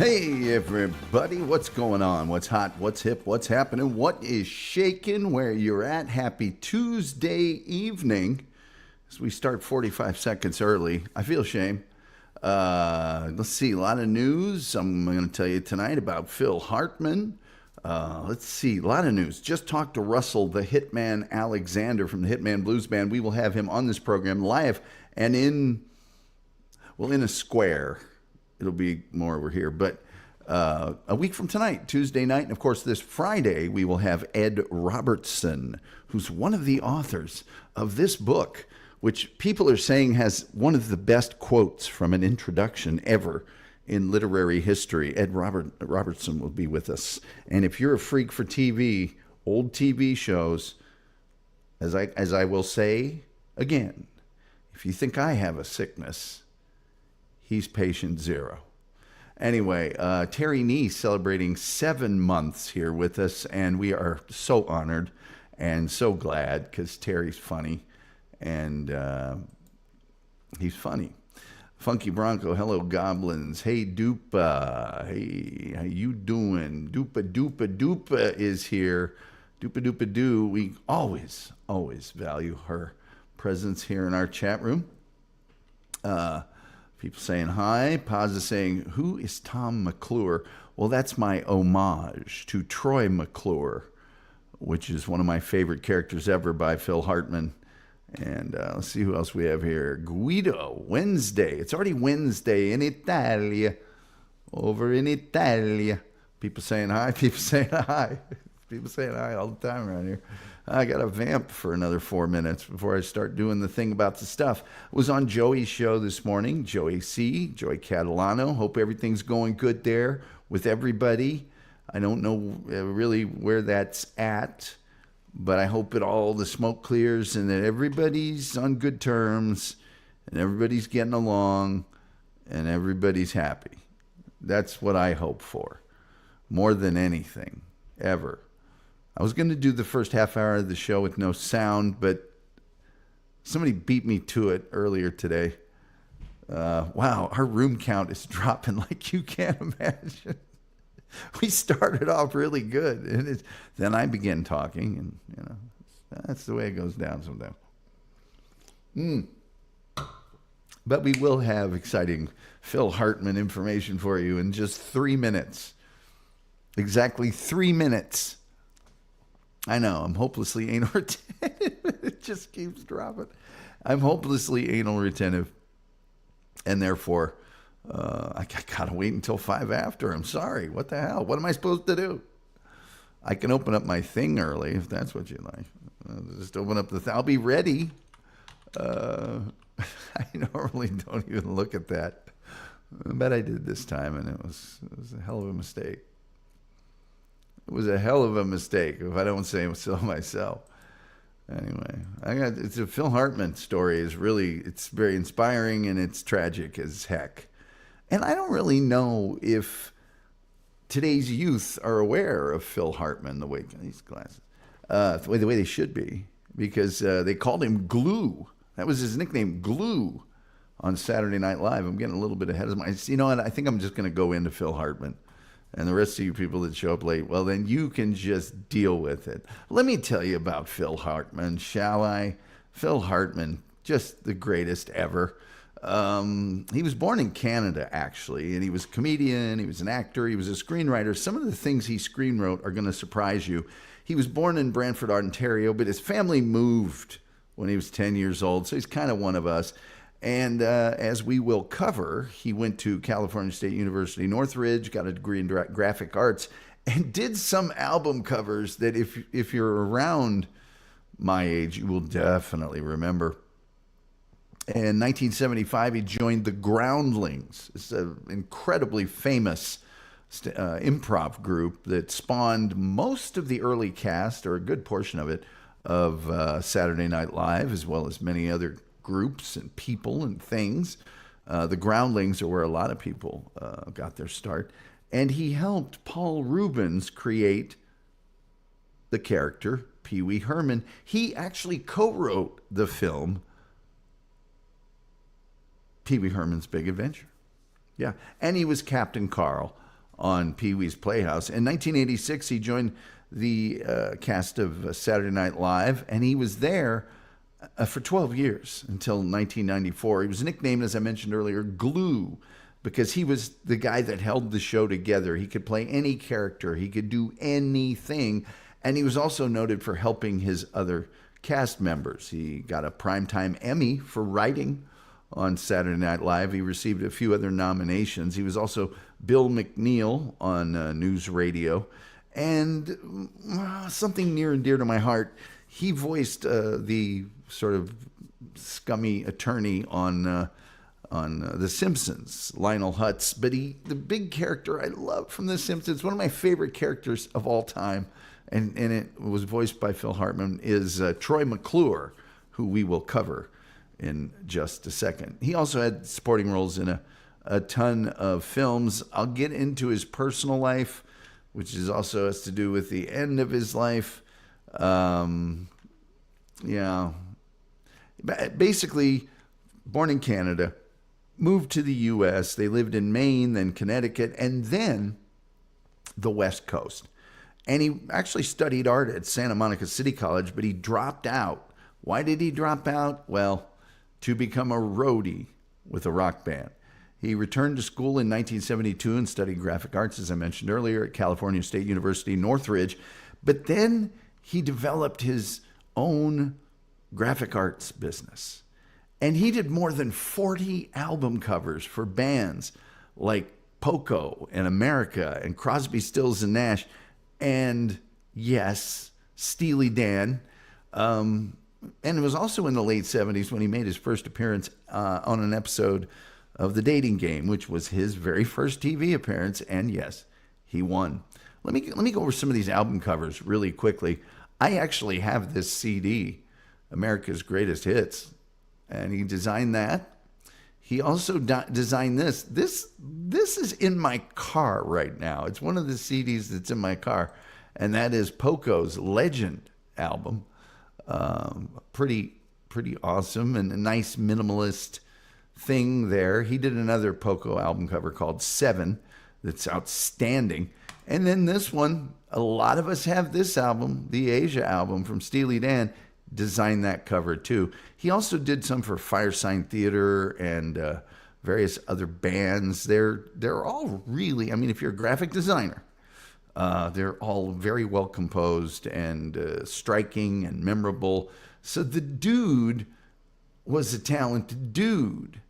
Hey everybody, what's going on? What's hot? What's hip? What's happening? What is shaking? Where you're at? Happy Tuesday evening. As we start 45 seconds early, I feel shame. Let's see, a lot of news. I'm going to tell you tonight about Phil Hartman. Let's see, a lot of news. Just talked to Russell, the Hitman Alexander from the Hitman Blues Band. We will have him on this program live and in a square. It'll be more over here, but a week from tonight, Tuesday night, and of course this Friday, we will have Ed Robertson, who's one of the authors of this book, which people are saying has one of the best quotes from an introduction ever in literary history. Ed Robertson will be with us. And if you're a freak for TV, old TV shows, as I will say again, if you think I have a sickness, he's patient zero. Anyway, Terry Neese celebrating 7 months here with us, and we are so honored and so glad because Terry's funny, and he's funny. Funky Bronco, hello goblins. Hey Dupa, hey, how you doing? Dupa is here. Dupa doo. We always value her presence here in our chat room. People saying hi. Paz is saying, who is Tom McClure? Well, that's my homage to Troy McClure, which is one of my favorite characters ever by Phil Hartman. And let's see who else we have here. Guido, Wednesday. It's already Wednesday in Italia. Over in Italia. People saying hi. People saying hi. People saying hi all the time around here. I got to vamp for another 4 minutes before I start doing the thing about the stuff. I was on Joey's show this morning, Joey Catalano. Hope everything's going good there with everybody. I don't know really where that's at, but I hope all the smoke clears and that everybody's on good terms and everybody's getting along and everybody's happy. That's what I hope for more than anything ever. I was going to do the first half hour of the show with no sound, but somebody beat me to it earlier today. Wow, our room count is dropping like you can't imagine. We started off really good, and then I began talking, and that's the way it goes down sometimes. But we will have exciting Phil Hartman information for you in just 3 minutes. Exactly 3 minutes. I know, I'm hopelessly anal retentive. It just keeps dropping. I'm hopelessly anal retentive. And therefore, I got to wait until 5 after. I'm sorry. What the hell? What am I supposed to do? I can open up my thing early if that's what you like. Just open up the I'll be ready. I normally don't even look at that. But I did this time, and it was a hell of a mistake. It was a hell of a mistake, if I don't say so myself. Anyway, it's a Phil Hartman story. It's very inspiring and it's tragic as heck. And I don't really know if today's youth are aware of Phil Hartman the way these glasses, the way they should be, because they called him Glue. That was his nickname, Glue, on Saturday Night Live. I'm getting a little bit ahead of my. You know what? I think I'm just going to go into Phil Hartman. And the rest of you people that show up late, well, then you can just deal with it. Let me tell you about Phil Hartman, shall I? Phil Hartman, just the greatest ever. He was born in Canada, actually, and he was a comedian, he was an actor, he was a screenwriter. Some of the things he screenwrote are going to surprise you. He was born in Brantford, Ontario, but his family moved when he was 10 years old, so he's kind of one of us. And as we will cover, he went to California State University, Northridge, got a degree in graphic arts, and did some album covers that if you're around my age, you will definitely remember. In 1975, he joined the Groundlings. It's an incredibly famous improv group that spawned most of the early cast, or a good portion of it, of Saturday Night Live, as well as many other groups and people and things. The Groundlings are where a lot of people got their start. And he helped Paul Reubens create the character Pee Wee Herman. He actually co-wrote the film Pee Wee Herman's Big Adventure. Yeah, and he was Captain Carl on Pee-wee's Playhouse. In 1986, he joined the cast of Saturday Night Live, and he was there for 12 years until 1994. He was nicknamed, as I mentioned earlier, Glue, because he was the guy that held the show together. He could play any character. He could do anything. And he was also noted for helping his other cast members. He got a Primetime Emmy for writing on Saturday Night Live. He received a few other nominations. He was also Bill McNeil on News Radio. And something near and dear to my heart, he voiced the sort of scummy attorney on The Simpsons, Lionel Hutz. But the big character I love from The Simpsons, one of my favorite characters of all time, and it was voiced by Phil Hartman, is Troy McClure, who we will cover in just a second. He also had supporting roles in a ton of films. I'll get into his personal life, which is also has to do with the end of his life. Basically, born in Canada, moved to the U.S. They lived in Maine, then Connecticut, and then the West Coast. And he actually studied art at Santa Monica City College, but he dropped out. Why did he drop out? Well, to become a roadie with a rock band. He returned to school in 1972 and studied graphic arts, as I mentioned earlier, at California State University, Northridge. But then he developed his own graphic arts business. And he did more than 40 album covers for bands like Poco and America and Crosby, Stills and Nash. And yes, Steely Dan. And it was also in the late 70s when he made his first appearance on an episode of The Dating Game, which was his very first TV appearance. And yes, he won. Let me go over some of these album covers really quickly. I actually have this CD, America's Greatest Hits, and he designed that. He also designed this. This is in my car right now. It's one of the CDs that's in my car, and that is Poco's Legend album. Pretty awesome and a nice minimalist thing there. He did another Poco album cover called Seven that's outstanding. And then this one, a lot of us have this album, the Asia album from Steely Dan, designed that cover too. He also did some for Firesign Theater and various other bands. They're all really, I mean, if you're a graphic designer, they're all very well composed and striking and memorable. So the dude was a talented dude.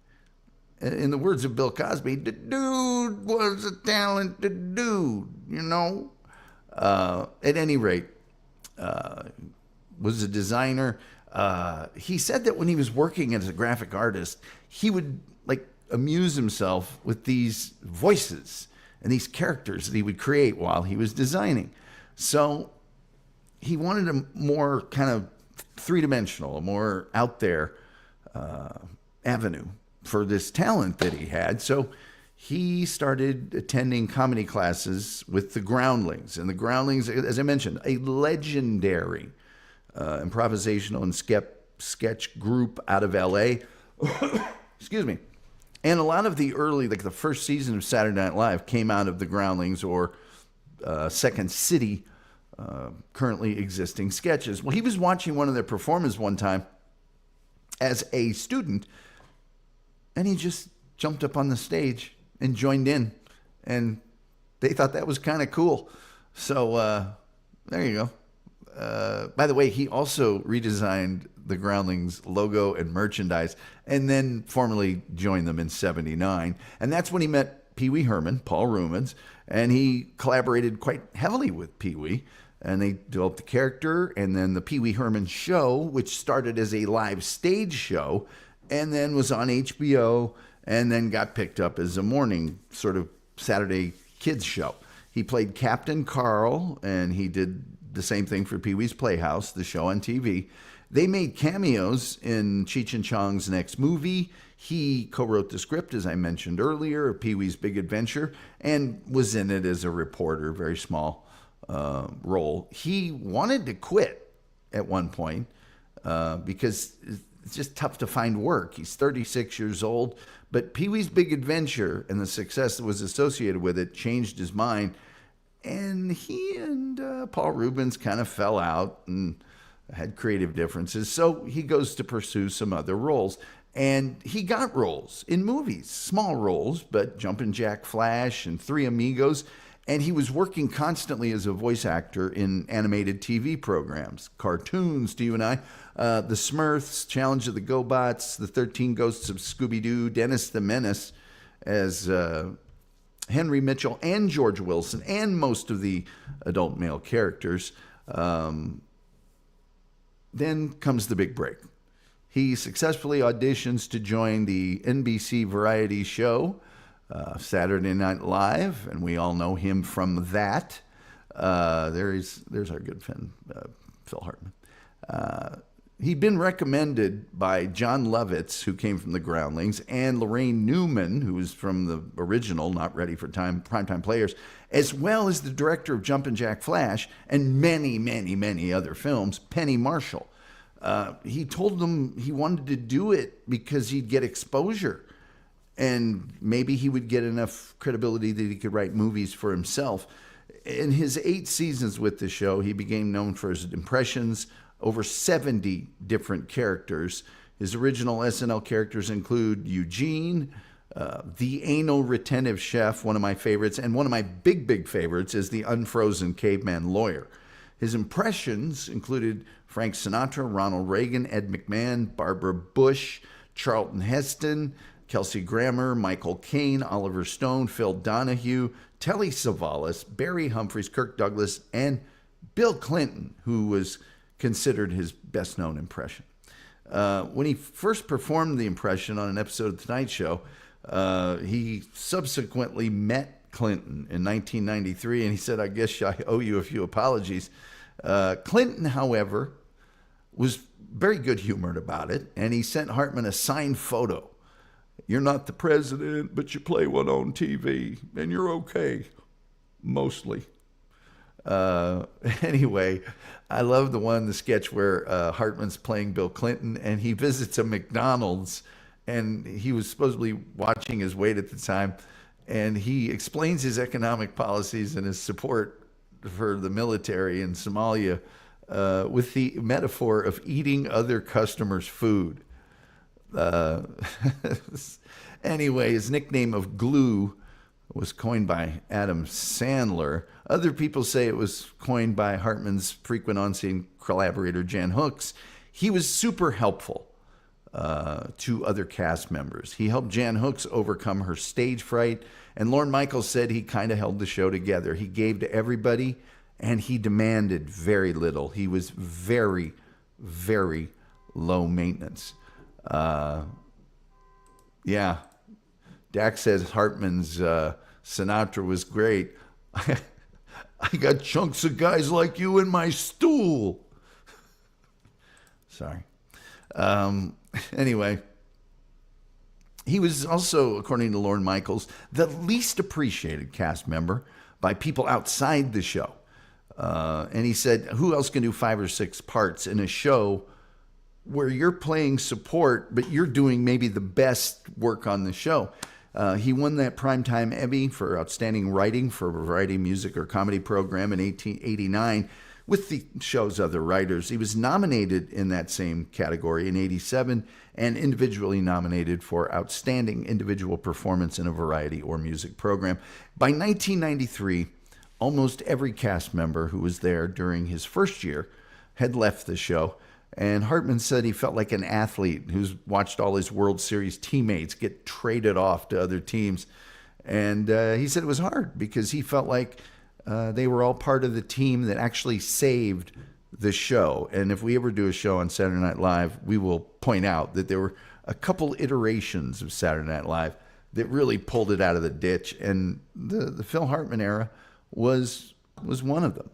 In the words of Bill Cosby, the dude was a talented dude, you know. At any rate, was a designer. He said that when he was working as a graphic artist, he would like amuse himself with these voices and these characters that he would create while he was designing. So he wanted a more kind of three-dimensional, a more out there avenue for this talent that he had. So he started attending comedy classes with the Groundlings. And the Groundlings, as I mentioned, a legendary improvisational and sketch group out of L.A. Excuse me. And a lot of the early, like the first season of Saturday Night Live came out of the Groundlings or Second City, currently existing sketches. Well, he was watching one of their performances one time as a student, and he just jumped up on the stage and joined in. And they thought that was kind of cool. So there you go. By the way, he also redesigned the Groundlings logo and merchandise and then formally joined them in 79. And that's when he met Pee Wee Herman, Paul Rumens, and he collaborated quite heavily with Pee Wee. And they developed the character and then the Pee Wee Herman show, which started as a live stage show and then was on HBO and then got picked up as a morning sort of Saturday kids show. He played Captain Carl, and he did the same thing for Pee-wee's Playhouse, the show on TV. They made cameos in Cheech and Chong's next movie. He co-wrote the script, as I mentioned earlier, of Pee-wee's Big Adventure, and was in it as a reporter, very small role. He wanted to quit at one point because it's just tough to find work. He's 36 years old, but Pee-wee's Big Adventure and the success that was associated with it changed his mind. And he and Paul Reubens kind of fell out and had creative differences. So he goes to pursue some other roles. And he got roles in movies, small roles, but Jumpin' Jack Flash and Three Amigos. And he was working constantly as a voice actor in animated TV programs, cartoons to you and I, The Smurfs, Challenge of the GoBots, The 13 Ghosts of Scooby-Doo, Dennis the Menace as Henry Mitchell, and George Wilson, and most of the adult male characters. Then comes the big break. He successfully auditions to join the NBC variety show, Saturday Night Live, and we all know him from that. There's our good friend, Phil Hartman. He'd been recommended by John Lovitz, who came from the Groundlings, and Lorraine Newman, who was from the original Not Ready for Primetime Players, as well as the director of Jumpin' Jack Flash and many, many, many other films, Penny Marshall. He told them he wanted to do it because he'd get exposure and maybe he would get enough credibility that he could write movies for himself. In his 8 seasons with the show, he became known for his impressions, over 70 different characters. His original SNL characters include Eugene, the anal retentive chef, one of my favorites, and one of my big, big favorites is the unfrozen caveman lawyer. His impressions included Frank Sinatra, Ronald Reagan, Ed McMahon, Barbara Bush, Charlton Heston, Kelsey Grammer, Michael Caine, Oliver Stone, Phil Donahue, Telly Savalas, Barry Humphries, Kirk Douglas, and Bill Clinton, who was considered his best-known impression. When he first performed the impression on an episode of The Tonight Show, he subsequently met Clinton in 1993, and he said, "I guess I owe you a few apologies." Clinton, however, was very good-humored about it, and he sent Hartman a signed photo. "You're not the president, but you play one on TV, and you're okay, mostly." Anyway, I love the sketch where Hartman's playing Bill Clinton, and he visits a McDonald's, and he was supposedly watching his weight at the time, and he explains his economic policies and his support for the military in Somalia with the metaphor of eating other customers' food. Anyway, his nickname of Glue was coined by Adam Sandler. Other people say it was coined by Hartman's frequent on-scene collaborator, Jan Hooks. He was super helpful to other cast members. He helped Jan Hooks overcome her stage fright, and Lorne Michaels said he kind of held the show together. He gave to everybody, and he demanded very little. He was very, very low maintenance. Yeah. Dak says Hartman's Sinatra was great. I got chunks of guys like you in my stool. Sorry. Anyway, he was also, according to Lorne Michaels, the least appreciated cast member by people outside the show. And he said, who else can do 5 or 6 parts in a show where you're playing support, but you're doing maybe the best work on the show? He won that Primetime Emmy for Outstanding Writing for a variety music or comedy program in 1889 with the show's other writers. He was nominated in that same category in 87 and individually nominated for Outstanding Individual Performance in a Variety or Music Program. By 1993, almost every cast member who was there during his first year had left the show. And Hartman said he felt like an athlete who's watched all his World Series teammates get traded off to other teams. And he said it was hard because he felt like they were all part of the team that actually saved the show. And if we ever do a show on Saturday Night Live, we will point out that there were a couple iterations of Saturday Night Live that really pulled it out of the ditch. And the Phil Hartman era was one of them.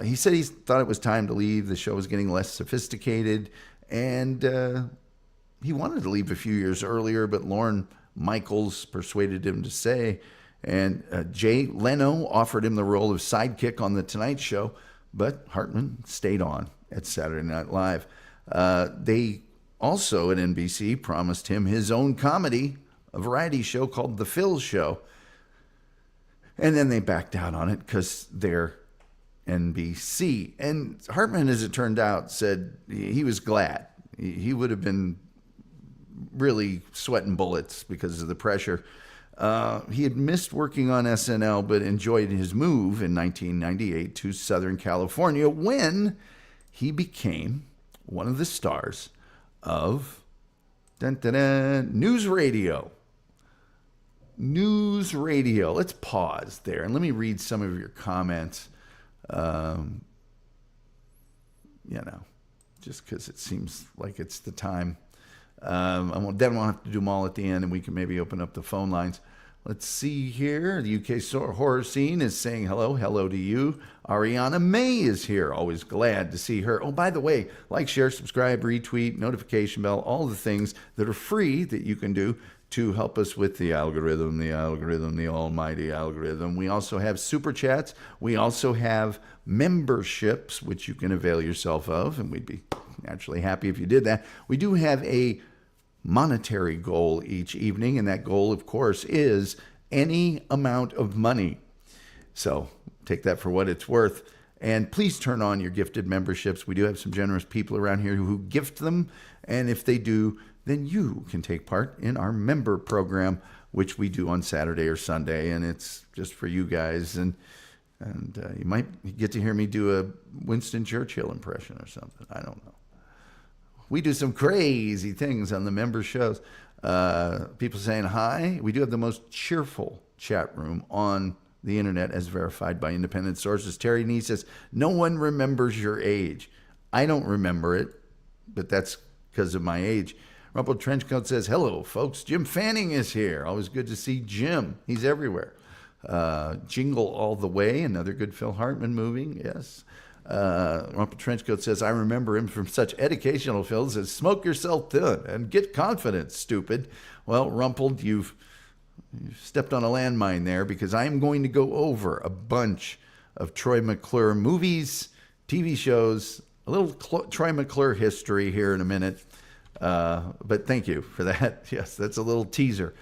He said he thought it was time to leave. The show was getting less sophisticated, and he wanted to leave a few years earlier, but Lorne Michaels persuaded him to stay. And Jay Leno offered him the role of sidekick on The Tonight Show, but Hartman stayed on at Saturday Night Live. They also at NBC, promised him his own comedy, a variety show called The Phil Show. And then they backed out on it because they're NBC. And Hartman, as it turned out, said he was glad. He would have been really sweating bullets because of the pressure. He had missed working on SNL, but enjoyed his move in 1998 to Southern California when he became one of the stars of News Radio. News Radio. Let's pause there and let me read some of your comments. Just because it seems like it's the time. Then we'll have to do them all at the end, and we can maybe open up the phone lines. Let's see here. The UK horror scene is saying hello. Hello to you. Ariana May is here. Always glad to see her. Oh, by the way, like, share, subscribe, retweet, notification bell, all the things that are free that you can do to help us with the algorithm, the almighty algorithm. We also have super chats. We also have memberships, which you can avail yourself of, and we'd be naturally happy if you did that. We do have a monetary goal each evening, and that goal, of course, is any amount of money. So take that for what it's worth. And please turn on your gifted memberships. We do have some generous people around here who gift them, and if they do, then you can take part in our member program, which we do on Saturday or Sunday, and it's just for you guys. And you might get to hear me do a Winston Churchill impression or something. I don't know. We do some crazy things on the member shows. People saying hi. We do have the most cheerful chat room on the internet, as verified by independent sources. Terry Nee says, no one remembers your age. I don't remember it, but that's because of my age. Rumpled Trenchcoat says, hello, folks. Jim Fanning is here. Always good to see Jim. He's everywhere. Jingle All the Way, another good Phil Hartman movie. Yes. Rumpled Trenchcoat says, I remember him from such educational films as Smoke Yourself Thin and Get Confident, Stupid. Well, Rumpled, you've stepped on a landmine there, because I am going to go over a bunch of Troy McClure movies, TV shows, a little Troy McClure history here in a minute. But thank you for that. Yes, that's a little teaser.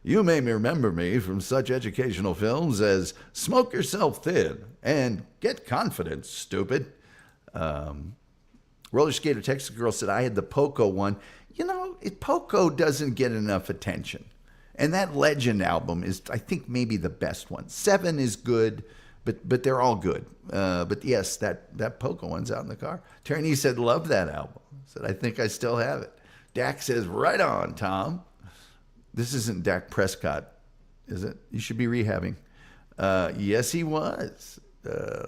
You may remember me from such educational films as Smoke Yourself Thin and Get Confident, Stupid. Roller Skater Texas Girl said, I had the Poco one. Poco doesn't get enough attention. And that Legend album is, I think, maybe the best one. 7 is good, but they're all good. But yes, that Poco one's out in the car. Terry Nee said, love that album. Said, I think I still have it. Dak says, right on, Tom. This isn't Dak Prescott, is it? You should be rehabbing. Yes, he was.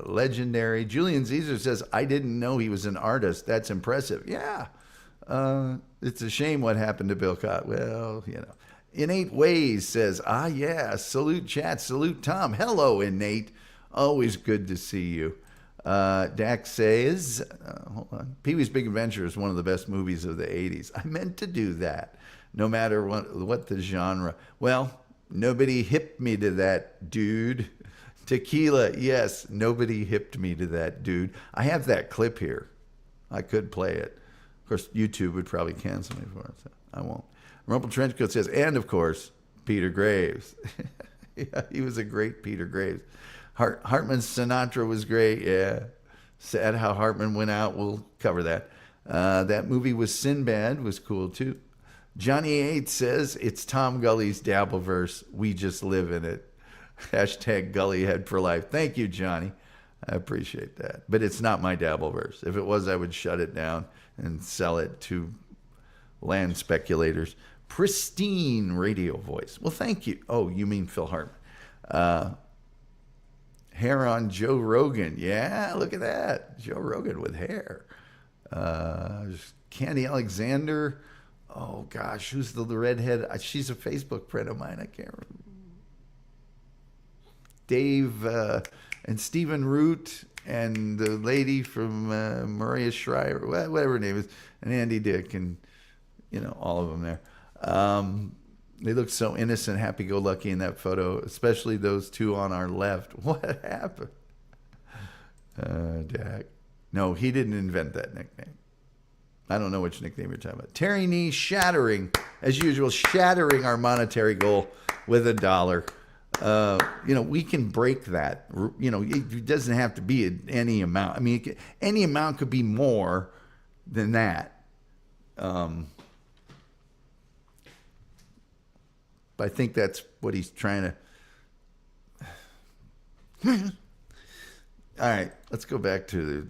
Legendary. Julian Caesar says, I didn't know he was an artist. That's impressive. Yeah. It's a shame what happened to Bill Cott. Well, Innate Ways says, yeah, salute chat, salute Tom. Hello, Innate. Always good to see you. Dak says, hold on. Pee-wee's Big Adventure is one of the best movies of the 80s. I meant to do that, no matter what the genre. Well, nobody hipped me to that, dude. Tequila, yes, nobody hipped me to that, dude. I have that clip here. I could play it. Of course, YouTube would probably cancel me for it, so I won't. Rumpled Trenchcoat says, and of course, Peter Graves. Yeah, he was a great Peter Graves. Hartman's Sinatra was great. Yeah. Sad how Hartman went out. We'll cover that. That movie was Sinbad was cool too. Johnny 8 says, it's Tom Gully's Dabbleverse. We just live in it. Hashtag Gullyhead for life. Thank you, Johnny. I appreciate that. But it's not my Dabbleverse. If it was, I would shut it down and sell it to land speculators. Pristine radio voice. Well, thank you. Oh, you mean Phil Hartman. Hair on Joe Rogan. Yeah, look at that. Joe Rogan with hair. Candy Alexander. Oh, gosh, who's the redhead? She's a Facebook friend of mine. I can't remember. Dave and Stephen Root and the lady from Maria Schreier, whatever her name is, and Andy Dick, and, all of them there. They look so innocent, happy-go-lucky in that photo, especially those two on our left. What happened? Dak. No, he didn't invent that nickname. I don't know which nickname you're talking about. Terry Nee shattering, as usual, shattering our monetary goal with $1. We can break that. It doesn't have to be any amount. I mean, any amount could be more than that. But I think that's what he's trying to. All right, let's go back to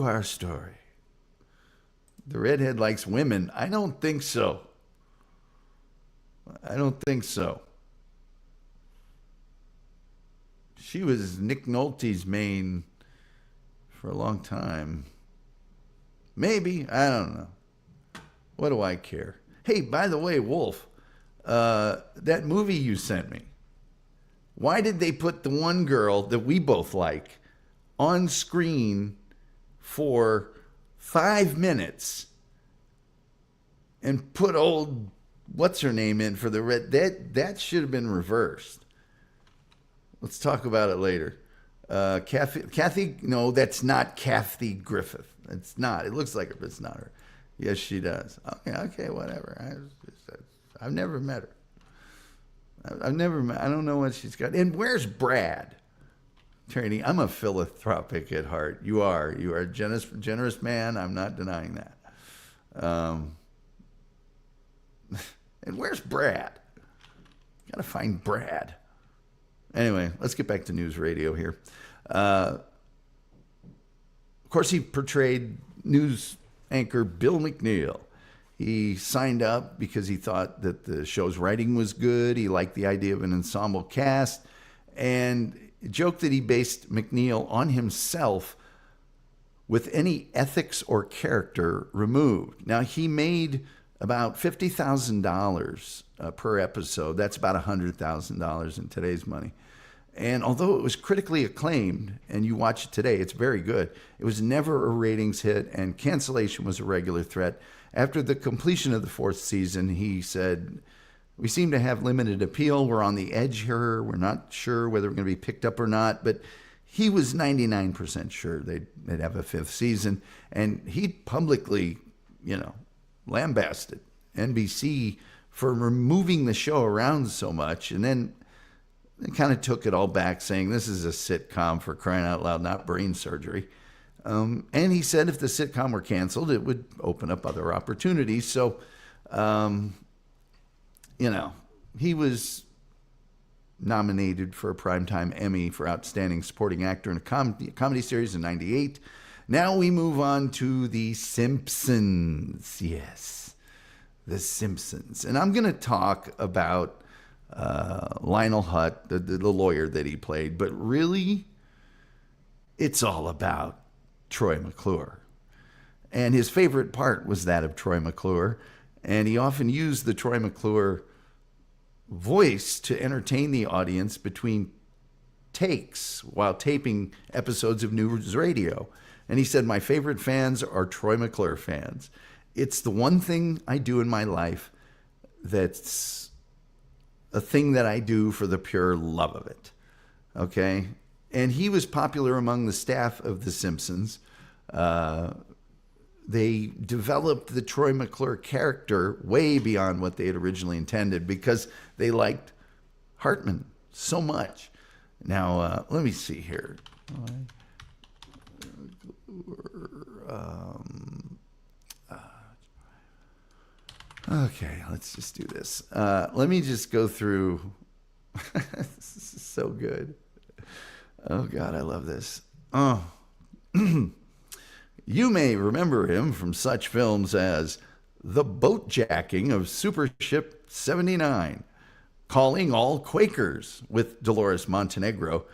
our story. The redhead likes women. I don't think so. She was Nick Nolte's main for a long time. Maybe. I don't know. What do I care? Hey, by the way, Wolf, that movie you sent me, why did they put the one girl that we both like on screen for 5 minutes and put old what's her name in for the red? That should have been reversed. Let's talk about it later. Kathy, no, that's not Kathy Griffith. It's not. It looks like her, but it's not her. Yes, she does. Okay, whatever. I've never met her. I don't know what she's got. And where's Brad? Trini, I'm a philanthropic at heart. You are a generous man. I'm not denying that. And where's Brad? Got to find Brad. Anyway, let's get back to news radio here. Of course, he portrayed news anchor Bill McNeil. He signed up because he thought that the show's writing was good. He liked the idea of an ensemble cast, and joked that he based McNeil on himself with any ethics or character removed. Now, he made about $50,000 per episode. That's about $100,000 in today's money. And although it was critically acclaimed, and you watch it today, it's very good, it was never a ratings hit, and cancellation was a regular threat. After the completion of the 4th season, he said, "We seem to have limited appeal. We're on the edge here. We're not sure whether we're going to be picked up or not." But he was 99% sure they'd have a 5th season. And he publicly, lambasted NBC for removing the show around so much. And then they kind of took it all back, saying this is a sitcom, for crying out loud, not brain surgery. And he said if the sitcom were canceled, it would open up other opportunities. So, he was nominated for a Primetime Emmy for Outstanding Supporting Actor in a comedy series in '98. Now we move on to The Simpsons. Yes, The Simpsons. And I'm going to talk about Lionel Hutt, the lawyer that he played. But really, it's all about Troy McClure. And his favorite part was that of Troy McClure. And he often used the Troy McClure voice to entertain the audience between takes while taping episodes of news radio. And he said, "My favorite fans are Troy McClure fans. It's the one thing I do in my life that's a thing that I do for the pure love of it." Okay? And he was popular among the staff of The Simpsons. They developed the Troy McClure character way beyond what they had originally intended because they liked Hartman so much. Now, let me see here. Okay, let's just do this. Let me just go through. This is so good. Oh, God, I love this. Oh. You may remember him from such films as The Boat Jacking of Supership 79, Calling All Quakers with Dolores Montenegro.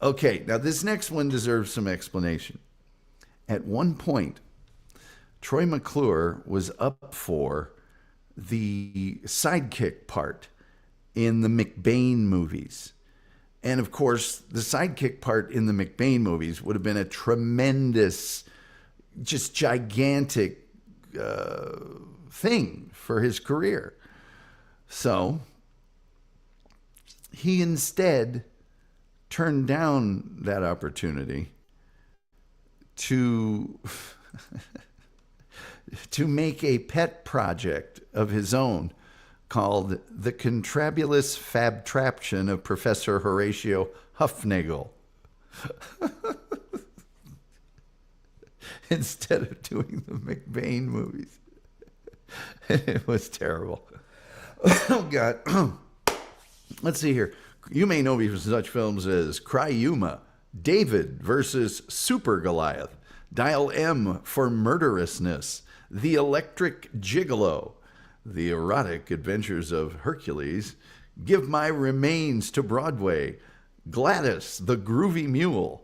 Okay, now this next one deserves some explanation. At one point, Troy McClure was up for the sidekick part in the McBain movies. And of course, the sidekick part in the McBain movies would have been a tremendous, just gigantic thing for his career. So he instead turned down that opportunity to to make a pet project of his own called The Contrabulous Fabtraption of Professor Horatio Huffnagel. Instead of doing the McBain movies. It was terrible. Oh, God. Let's see here. You may know me from such films as Cry-Yuma, David versus Super Goliath, Dial M for Murderousness, The Electric Gigolo, The Erotic Adventures of Hercules, Give My Remains to Broadway, Gladys, The Groovy Mule,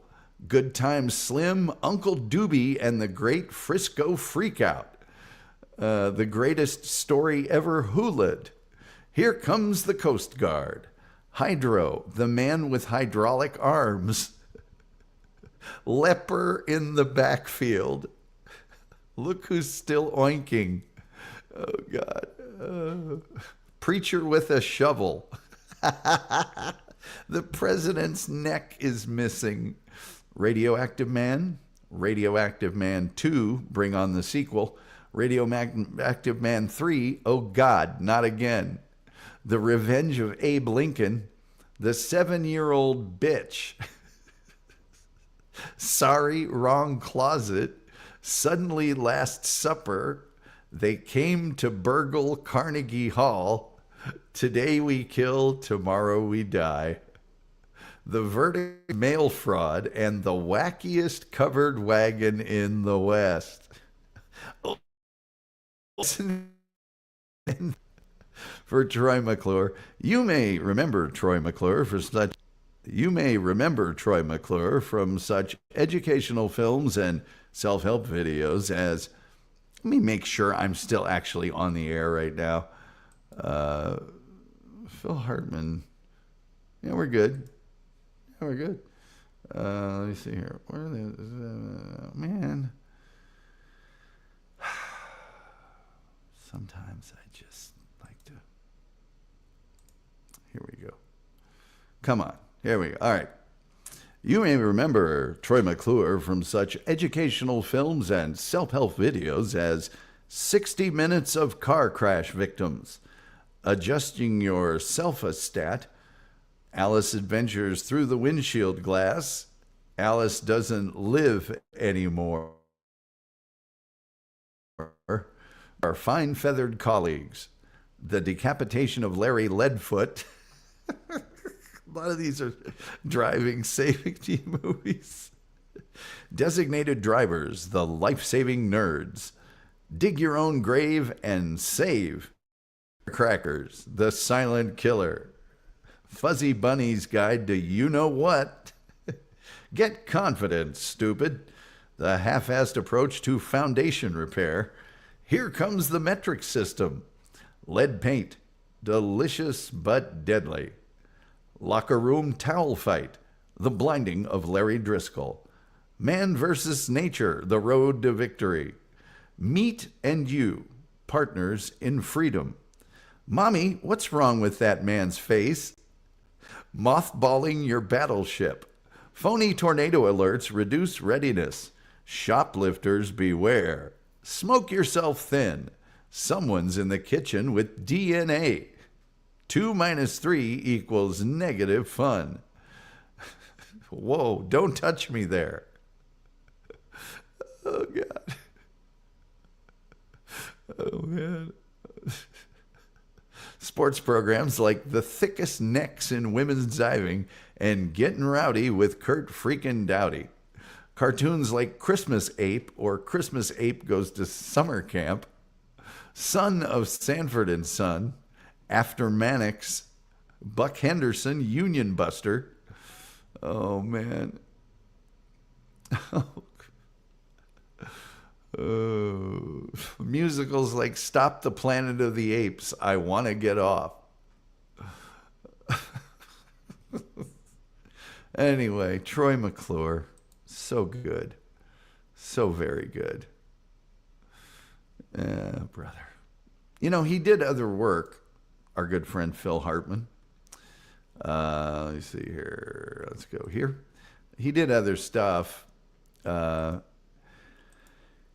Good Times Slim, Uncle Doobie, and The Great Frisco Freakout, The Greatest Story Ever Hula'd, Here Comes the Coast Guard, Hydro, The Man with Hydraulic Arms, Leper in the Backfield, Look Who's Still Oinking, oh God, Preacher with a Shovel, The President's Neck is Missing, Radioactive Man, Radioactive Man 2, Bring on the Sequel, Radioactive Man 3, Oh God, Not Again, The Revenge of Abe Lincoln, The 7-Year-Old Bitch, Sorry, Wrong Closet, Suddenly Last Supper, They Came to Burgle Carnegie Hall, Today We Kill, Tomorrow We Die, The Verdict, Mail Fraud, and The Wackiest Covered Wagon in the West. For Troy McClure, you may remember Troy McClure from such educational films and self-help videos as, let me make sure I'm still actually on the air right now. Phil Hartman. Yeah, we're good. Yeah, we're good. Let me see here. Where are they? Man. Sometimes I just like to. Here we go. Come on. Here we go. All right. You may remember Troy McClure from such educational films and self-help videos as 60 Minutes of Car Crash Victims, Adjusting Your Self-Stat, Alice Adventures Through the Windshield Glass, Alice Doesn't Live Anymore, Our Fine Feathered Colleagues, The Decapitation of Larry Leadfoot. A lot of these are driving safety movies. Designated Drivers, The Life-Saving Nerds, Dig Your Own Grave and Save, Crackers, The Silent Killer, Fuzzy Bunny's Guide to You Know What, Get Confident, Stupid, The Half-Assed Approach to Foundation Repair, Here Comes the Metric System, Lead Paint, Delicious but Deadly, Locker Room Towel Fight, The Blinding of Larry Driscoll, Man vs. Nature, The Road to Victory, Meat and You, Partners in Freedom, Mommy, What's Wrong with That Man's Face, Mothballing Your Battleship, Phony Tornado Alerts Reduce Readiness, Shoplifters Beware, Smoke Yourself Thin, Someone's in the Kitchen with DNA, 2 minus 3 equals negative fun. Whoa, don't touch me there. Oh, God. Oh, man. Sports programs like The Thickest Necks in Women's Diving and Getting Rowdy with Kurt Freakin' Dowdy. Cartoons like Christmas Ape or Christmas Ape Goes to Summer Camp. Son of Sanford and Son. After Mannix. Buck Henderson, Union Buster. Oh, man. Oh. Musicals like Stop the Planet of the Apes, I Wanna Get Off. Anyway, Troy McClure, so good. So very good. Brother. You know, he did other work, our good friend Phil Hartman. Let me see here. Let's go here. He did other stuff.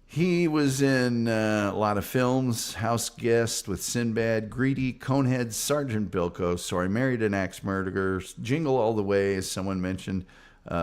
He was in a lot of films: House Guest with Sinbad, Greedy, Coneheads, Sergeant Bilko, So I Married an Axe Murderer, Jingle All the Way, as someone mentioned,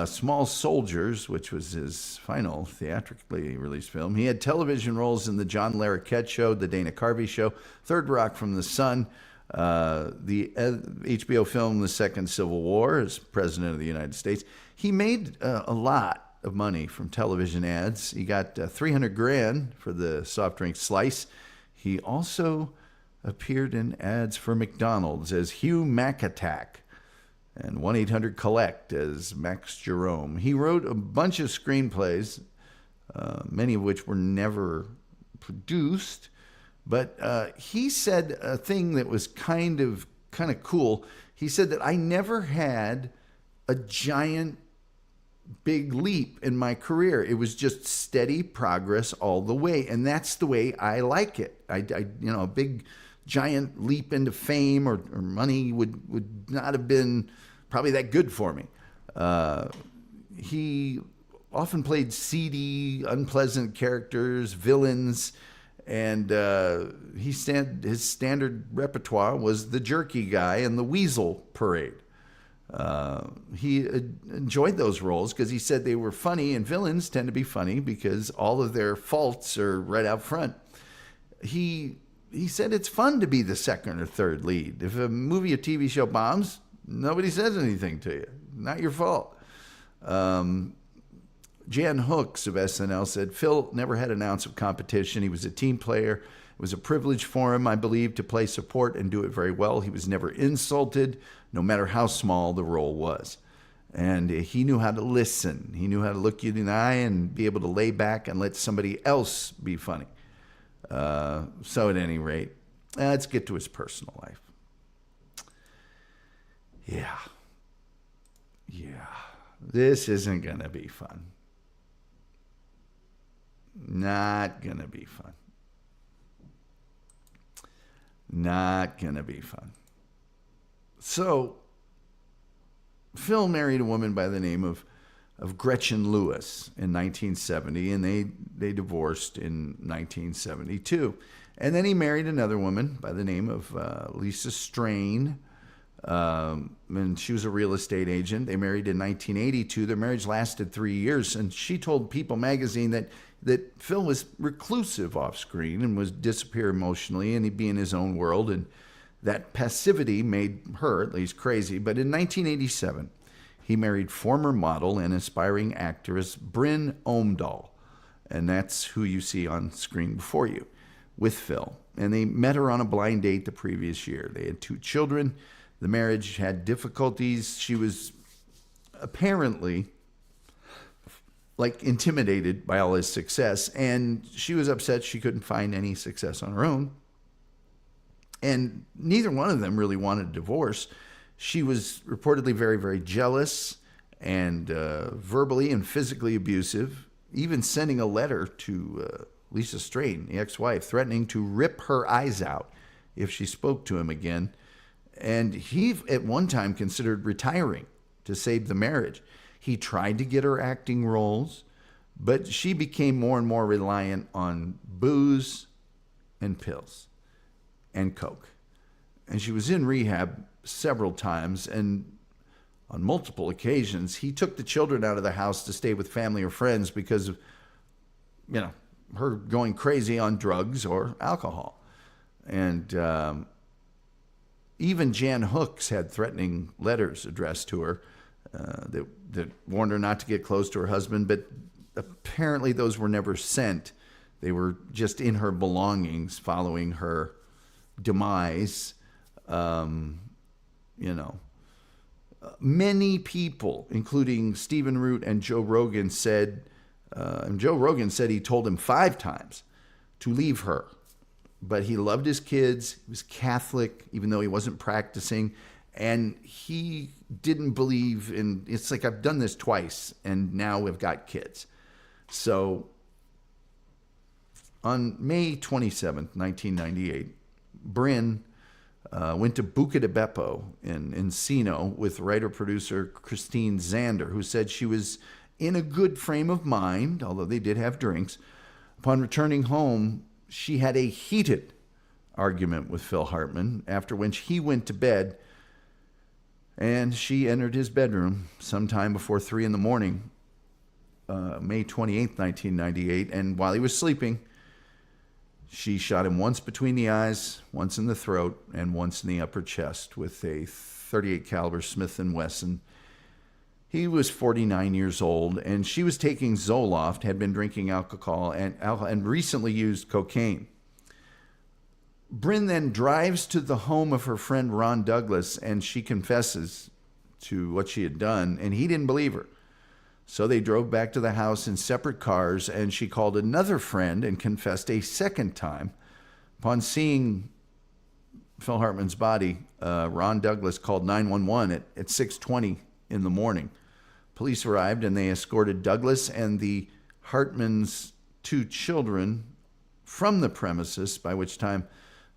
Small Soldiers, which was his final theatrically released film. He had television roles in The John Larroquette Show, The Dana Carvey Show, Third Rock from the Sun, the HBO film The Second Civil War as President of the United States. He made a lot of money from television ads. He got 300 grand for the soft drink Slice. He also appeared in ads for McDonald's as Hugh McAttack and 1-800-COLLECT as Max Jerome. He wrote a bunch of screenplays, many of which were never produced, but he said a thing that was kind of cool. He said that I never had a giant big leap in my career. It was just steady progress all the way, and that's the way I like it. A big giant leap into fame or money would not have been probably that good for me. He often played seedy, unpleasant characters, villains, and his standard repertoire was the jerky guy and the weasel parade. He enjoyed those roles because he said they were funny, and villains tend to be funny because all of their faults are right out front. He said it's fun to be the second or third lead. If a movie or TV show bombs, nobody says anything to you. Not your fault. Jan Hooks of SNL said, Phil never had an ounce of competition. He was a team player. It was a privilege for him, I believe, to play support and do it very well. He was never insulted, no matter how small the role was. And he knew how to listen. He knew how to look you in the eye and be able to lay back and let somebody else be funny. So at any rate, let's get to his personal life. Yeah. This isn't going to be fun. Not going to be fun. Not going to be fun. So, Phil married a woman by the name of Gretchen Lewis in 1970, and they divorced in 1972. And then he married another woman by the name of Lisa Strain, and she was a real estate agent. They married in 1982. Their marriage lasted 3 years, and she told People magazine that Phil was reclusive off screen and would disappear emotionally, and he'd be in his own world, and that passivity made her at least crazy. But in 1987, he married former model and aspiring actress Bryn Omdahl, and that's who you see on screen before you with Phil. And they met her on a blind date the previous year. They had 2 children. The marriage had difficulties. She was apparently intimidated by all his success, and she was upset she couldn't find any success on her own. And neither one of them really wanted a divorce. She was reportedly very, very jealous and verbally and physically abusive, even sending a letter to Lisa Strain, the ex-wife, threatening to rip her eyes out if she spoke to him again. And he, at one time, considered retiring to save the marriage. He tried to get her acting roles, but she became more and more reliant on booze and pills and coke. And she was in rehab several times, and on multiple occasions, he took the children out of the house to stay with family or friends because of, her going crazy on drugs or alcohol. And even Jan Hooks had threatening letters addressed to her that warned her not to get close to her husband, but apparently those were never sent. They were just in her belongings following her demise. Many people, including Stephen Root and Joe Rogan, said he told him 5 times to leave her. But he loved his kids. He was Catholic, even though he wasn't practicing. And he didn't believe in, it's like, I've done this twice, and now we've got kids. So on May 27th, 1998, Bryn went to Buca di Beppo in Encino with writer-producer Christine Zander, who said she was in a good frame of mind, although they did have drinks, Upon returning home, she had a heated argument with Phil Hartman, after which he went to bed, and she entered his bedroom sometime before 3 in the morning, May 28th, 1998, and while he was sleeping, she shot him once between the eyes, once in the throat, and once in the upper chest with a .38 caliber Smith & Wesson. He was 49 years old, and she was taking Zoloft, had been drinking alcohol, and recently used cocaine. Bryn then drives to the home of her friend Ron Douglas, and she confesses to what she had done, and he didn't believe her. So they drove back to the house in separate cars, and she called another friend and confessed a second time. Upon seeing Phil Hartman's body, Ron Douglas called 911 at 6:20 in the morning. Police arrived, and they escorted Douglas and the Hartman's 2 children from the premises, by which time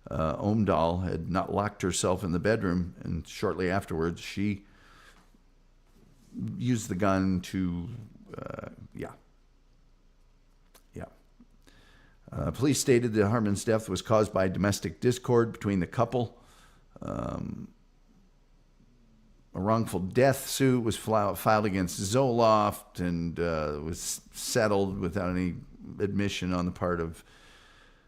Omdahl had not locked herself in the bedroom, and shortly afterwards she used the gun to, police stated that Hartman's death was caused by domestic discord between the couple. A wrongful death suit was filed against Zoloft and was settled without any admission on the part of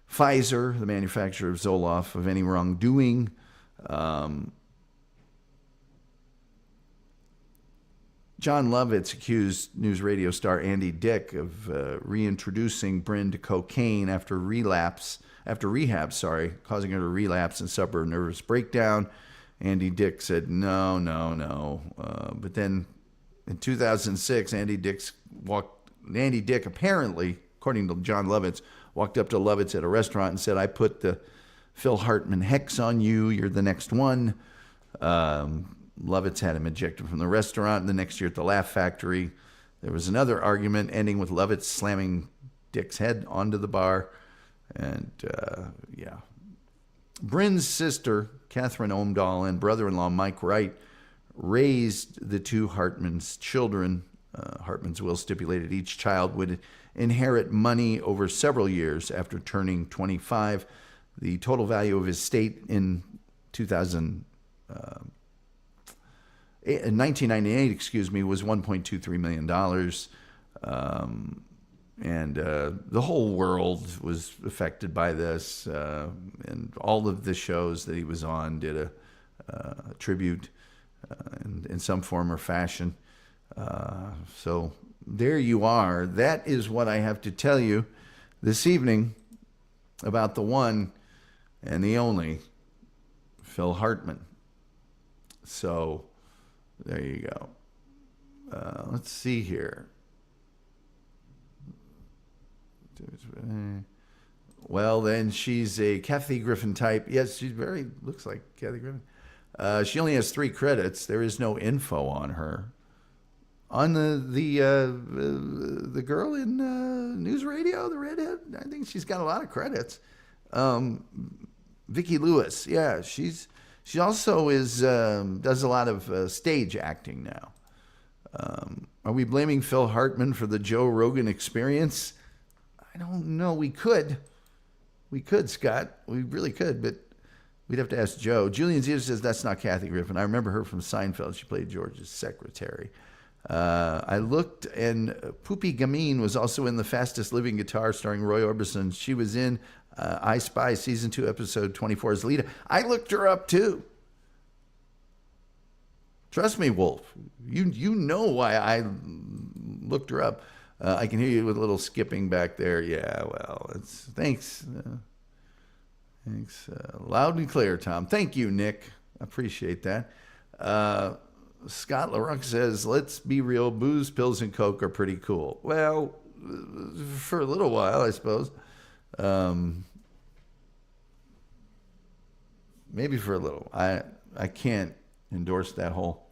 Pfizer, the manufacturer of Zoloft, of any wrongdoing. John Lovitz accused news radio star Andy Dick of reintroducing Bryn to cocaine after rehab, causing her to relapse and suffer a nervous breakdown. Andy Dick said, no. But then in 2006, Andy Dick apparently, according to John Lovitz, walked up to Lovitz at a restaurant and said, "I put the Phil Hartman hex on you. You're the next one." Lovitz had him ejected from the restaurant. The next year at the Laugh Factory, there was another argument ending with Lovitz slamming Dick's head onto the bar. And, Bryn's sister, Catherine Omdahl, and brother-in-law, Mike Wright, raised the 2 Hartman's children. Hartman's will stipulated each child would inherit money over several years after turning 25. The total value of his estate in 1998, was $1.23 million. And the whole world was affected by this. And all of the shows that he was on did a tribute in some form or fashion. So there you are. That is what I have to tell you this evening about the one and the only Phil Hartman. So there you go. Let's see here. Well, then she's a Kathy Griffin type. Yes, she looks like Kathy Griffin. She only has 3 credits. There is no info on her. On the girl in news radio, the redhead, I think she's got a lot of credits. Vicki Lewis, yeah, she also does a lot of stage acting now. Are we blaming Phil Hartman for the Joe Rogan Experience? I don't know. We could, Scott. We really could, but we'd have to ask Joe. Julian Zito says that's not Kathy Griffin. I remember her from Seinfeld. She played George's secretary. I looked, and Poopy Gamine was also in The Fastest Living Guitar, starring Roy Orbison. She was in I Spy Season 2, Episode 24 as Lita. I looked her up, too. Trust me, Wolf. You know why I looked her up. I can hear you with a little skipping back there. Yeah, well, thanks. Thanks. Loud and clear, Tom. Thank you, Nick. I appreciate that. Scott LaRock says, let's be real, booze, pills, and coke are pretty cool. Well, for a little while, I suppose. Maybe for a little. I can't endorse that whole.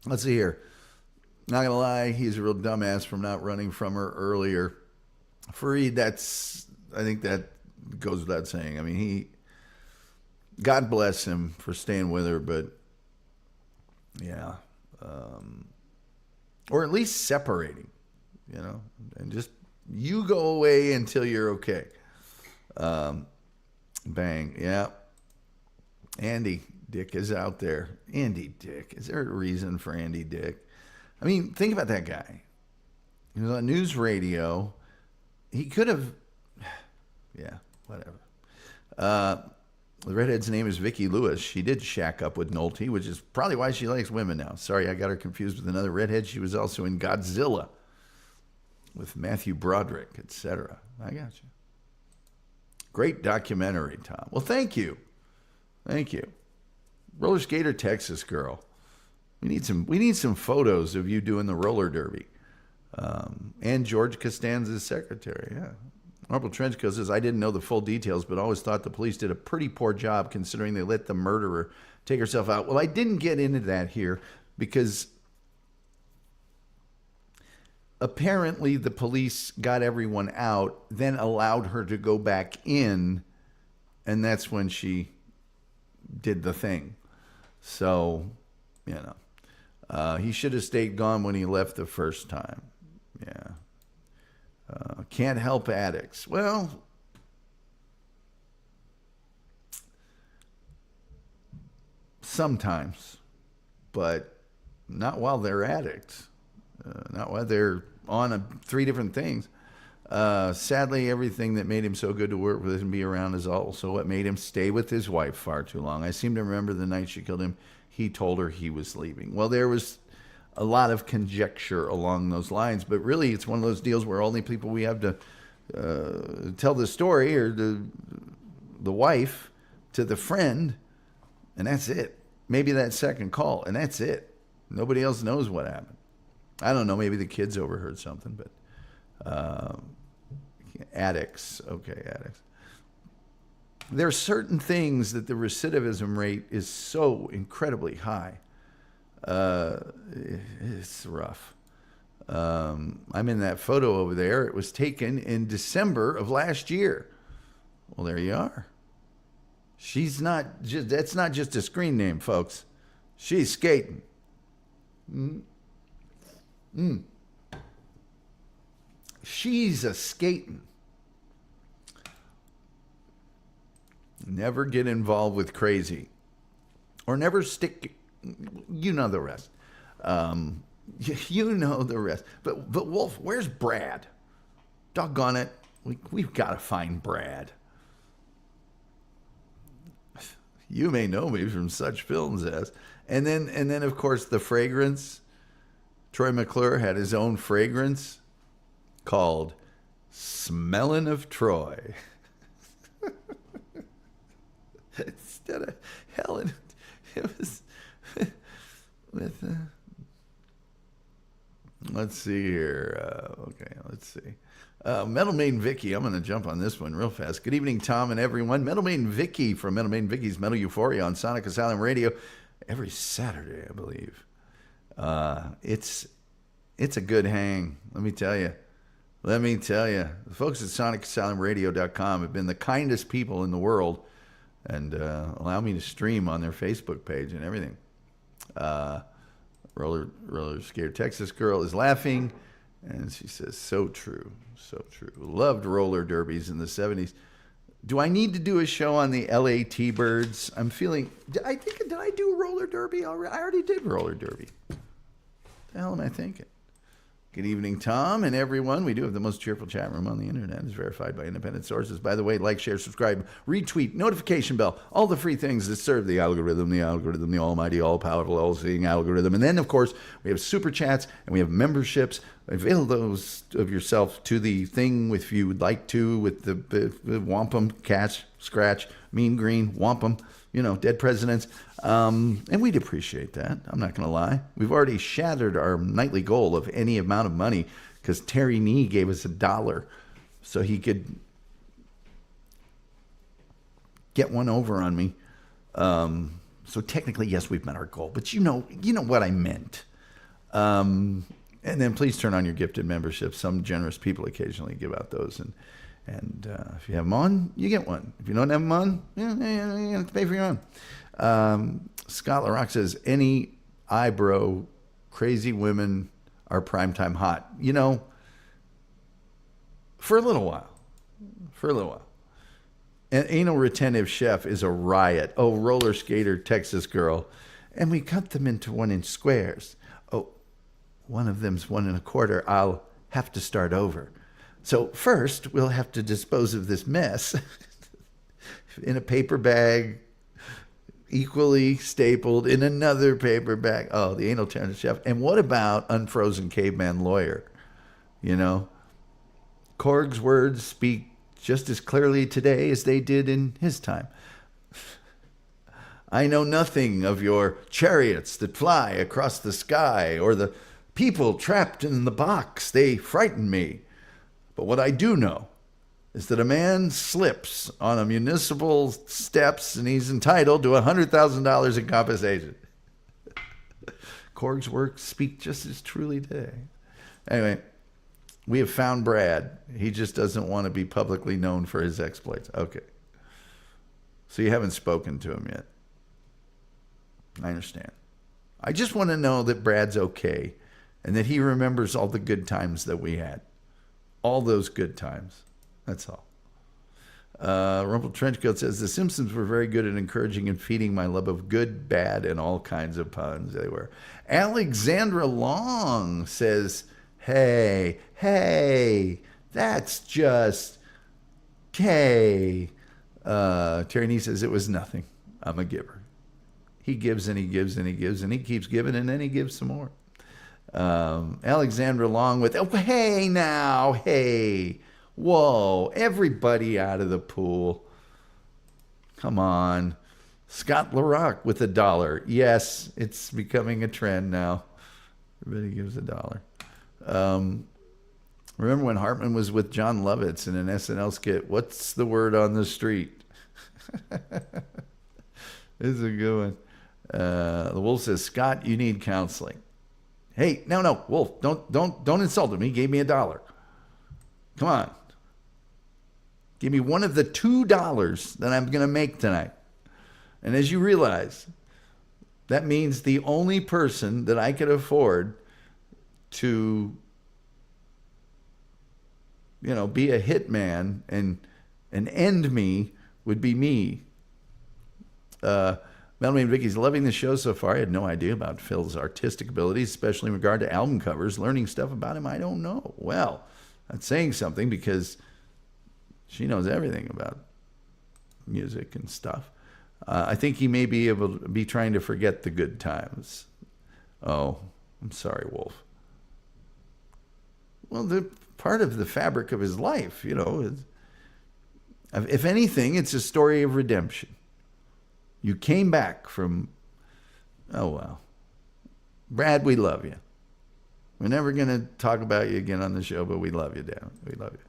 Let's see here. Not going to lie, he's a real dumbass from not running from her earlier. Fareed, I think that goes without saying. I mean, God bless him for staying with her, but yeah. or at least separating, and just you go away until you're okay. Bang. Yeah. Andy Dick is out there. Andy Dick. Is there a reason for Andy Dick? I mean, think about that guy. He was on news radio. He could have, yeah, whatever. The redhead's name is Vicki Lewis. She did shack up with Nolte, which is probably why she likes women now. Sorry, I got her confused with another redhead. She was also in Godzilla with Matthew Broderick, etc. I got you. Great documentary, Tom. Well, thank you. Thank you. Roller skater Texas girl. We need some photos of you doing the roller derby. And George Costanza's secretary, yeah. Marble Trenchcoat says, I didn't know the full details, but always thought the police did a pretty poor job considering they let the murderer take herself out. Well, I didn't get into that here because apparently the police got everyone out, then allowed her to go back in, and that's when she did the thing. So, he should have stayed gone when he left the first time. Yeah. Can't help addicts. Well, sometimes, but not while they're addicts. Not while they're on 3 different things. Sadly, everything that made him so good to work with and be around is also what made him stay with his wife far too long. I seem to remember the night she killed him, he told her he was leaving. Well, there was a lot of conjecture along those lines, but really it's one of those deals where only people we have to tell the story are the wife to the friend, and that's it. Maybe that second call, and that's it. Nobody else knows what happened. I don't know, maybe the kids overheard something, but addicts. Okay, addicts. There are certain things that the recidivism rate is so incredibly high. It's rough. I'm in that photo over there. It was taken in December of last year. Well, there you are. That's not just a screen name, folks. She's skating. She's a skating. Never get involved with crazy. Or never stick. You know the rest. You know the rest. But Wolf, where's Brad? Doggone it. We've got to find Brad. You may know me from such films as. And then of course the fragrance. Troy McClure had his own fragrance called Smellin' of Troy. Instead of Helen, it was with let's see here. Okay, let's see. Metal Maiden Vicky, I'm going to jump on this one real fast. Good evening, Tom and everyone. Metal Maiden Vicky from Metal Maiden Vicky's Metal Euphoria on Sonic Asylum Radio every Saturday, I believe. It's a good hang, let me tell you. The folks at SonicAsylumRadio.com have been the kindest people in the world and allow me to stream on their Facebook page and everything. Roller Scared Texas Girl is laughing, and she says, so true, so true. Loved roller derbies in the 70s. Do I need to do a show on the LA T-Birds? I'm feeling, did I do roller derby already? I already did roller derby. What the hell am I thinking? Good evening, Tom and everyone. We do have the most cheerful chat room on the internet. It's verified by independent sources. By the way, like, share, subscribe, retweet, notification bell, all the free things that serve the algorithm, the almighty, all-powerful, all-seeing algorithm. And then, of course, we have super chats and we have memberships. Avail those of yourself to the thing if you would like to, with the wampum, catch, scratch, mean green, wampum, dead presidents. And we'd appreciate that. I'm not going to lie. We've already shattered our nightly goal of any amount of money because Terry Nee gave us $1 so he could get one over on me. So technically, yes, we've met our goal, but you know what I meant. And then please turn on your gifted membership. Some generous people occasionally give out those, and if you have them on, you get one. If you don't have them on, you have to pay for your own. Scott LaRock says, any eyebrow crazy women our primetime hot. You know, for a little while. For a little while. An anal retentive chef is a riot. Oh, roller skater Texas girl. And we cut them into 1-inch squares. Oh, one of them's 1 1/4. I'll have to start over. So first, we'll have to dispose of this mess in a paper bag, equally stapled in another paper bag. Oh, the anal retentive chef. And what about unfrozen caveman lawyer? You know, Korg's words speak just as clearly today as they did in his time. I know nothing of your chariots that fly across the sky or the people trapped in the box. They frighten me. But what I do know is that a man slips on a municipal steps and he's entitled to $100,000 in compensation. Korg's words speak just as truly today. Anyway, we have found Brad. He just doesn't want to be publicly known for his exploits. Okay. So you haven't spoken to him yet. I understand. I just want to know that Brad's okay and that he remembers all the good times that we had. All those good times. That's all. Rumple Trenchcoat says, the Simpsons were very good at encouraging and feeding my love of good, bad, and all kinds of puns. They were. Alexandra Long says, hey, that's just, hey. Terry says, it was nothing. I'm a giver. He gives and he gives and he gives and he keeps giving and then he gives some more. Alexandra Long with, oh, hey now, hey. Whoa, everybody out of the pool. Come on. Scott LaRock with $1. Yes, it's becoming a trend now. Everybody gives $1. Remember when Hartman was with John Lovitz in an SNL skit? What's the word on the street? This is a good one. The Wolf says, Scott, you need counseling. Hey, no, Wolf, don't insult him. He gave me $1. Come on. Give me one of the $2 that I'm going to make tonight. And as you realize, that means the only person that I could afford to, you know, be a hitman and end me would be me. Melanie and Vicky's loving the show so far. I had no idea about Phil's artistic abilities, especially in regard to album covers. Learning stuff about him I don't know. Well, that's saying something because she knows everything about music and stuff. I think he may be able to be trying to forget the good times. Oh, I'm sorry, Wolf. Well, they're part of the fabric of his life, you know. If anything, it's a story of redemption. You came back from, oh, well. Brad, we love you. We're never going to talk about you again on the show, but we love you, Dan. We love you.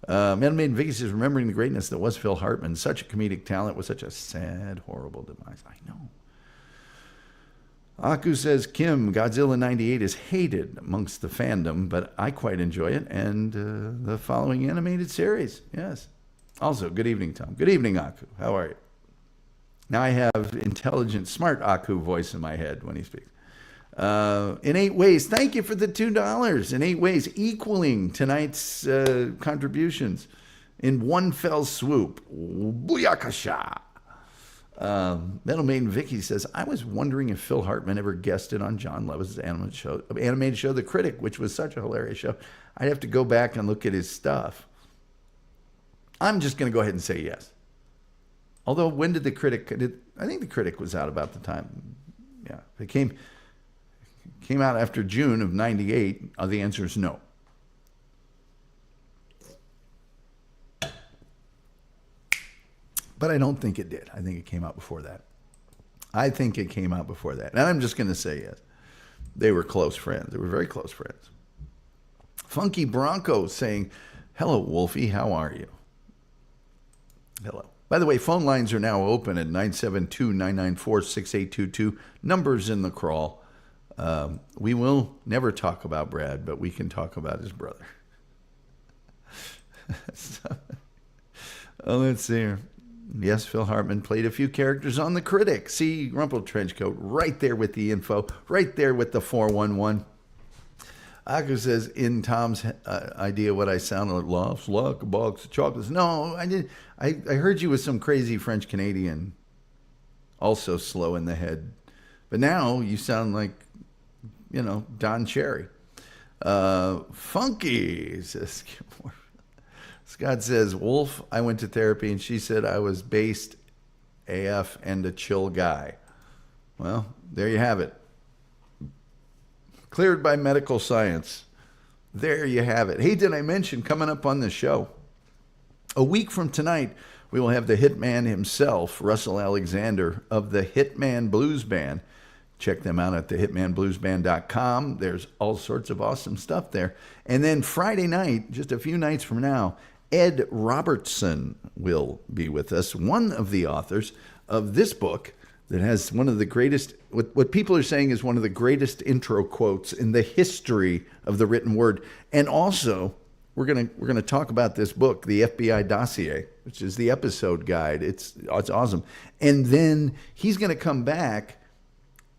Man Made in Vicky says, remembering the greatness that was Phil Hartman, such a comedic talent with such a sad, horrible demise. I know. Aku says, Kim, Godzilla 98 is hated amongst the fandom, but I quite enjoy it. And the following animated series. Yes. Also, good evening, Tom. Good evening, Aku. How are you? Now I have intelligent, smart Aku voice in my head when he speaks. In 8 ways, thank you for the $2. In 8 ways, equaling tonight's contributions in one fell swoop. Booyakasha. Metal Maiden Vicky says, I was wondering if Phil Hartman ever guested on John Lovett's animated show, The Critic, which was such a hilarious show. I'd have to go back and look at his stuff. I'm just going to go ahead and say yes. Although, when did The Critic... I think The Critic was out about the time. Yeah, it came out after June of 98. The answer is no. But I don't think it did. I think it came out before that. And I'm just going to say yes. They were close friends. They were very close friends. Funky Bronco saying, hello, Wolfie. How are you? Hello. By the way, phone lines are now open at 972-994-6822. Numbers in the crawl. We will never talk about Brad, but we can talk about his brother. Let's see here. Yes, Phil Hartman played a few characters on The Critic. See, Rumpled Trenchcoat right there with the info, right there with the 411. Aku says, in Tom's idea, what I sounded like a box of chocolates. No, I did. I heard you with some crazy French Canadian, also slow in the head. But now you sound like, Don Cherry. Funky, says Scott says, Wolf, I went to therapy and she said I was based AF and a chill guy. Well, there you have it. Cleared by medical science. There you have it. Hey, did I mention coming up on the show? A week from tonight, we will have the hitman himself, Russell Alexander of the Hitman Blues Band. Check them out at thehitmanbluesband.com. There's all sorts of awesome stuff there. And then Friday night, just a few nights from now, Ed Robertson will be with us, one of the authors of this book that has one of the greatest, what people are saying is one of the greatest intro quotes in the history of the written word. And also, we're gonna talk about this book, the FBI Dossier, which is the episode guide. It's awesome. And then he's going to come back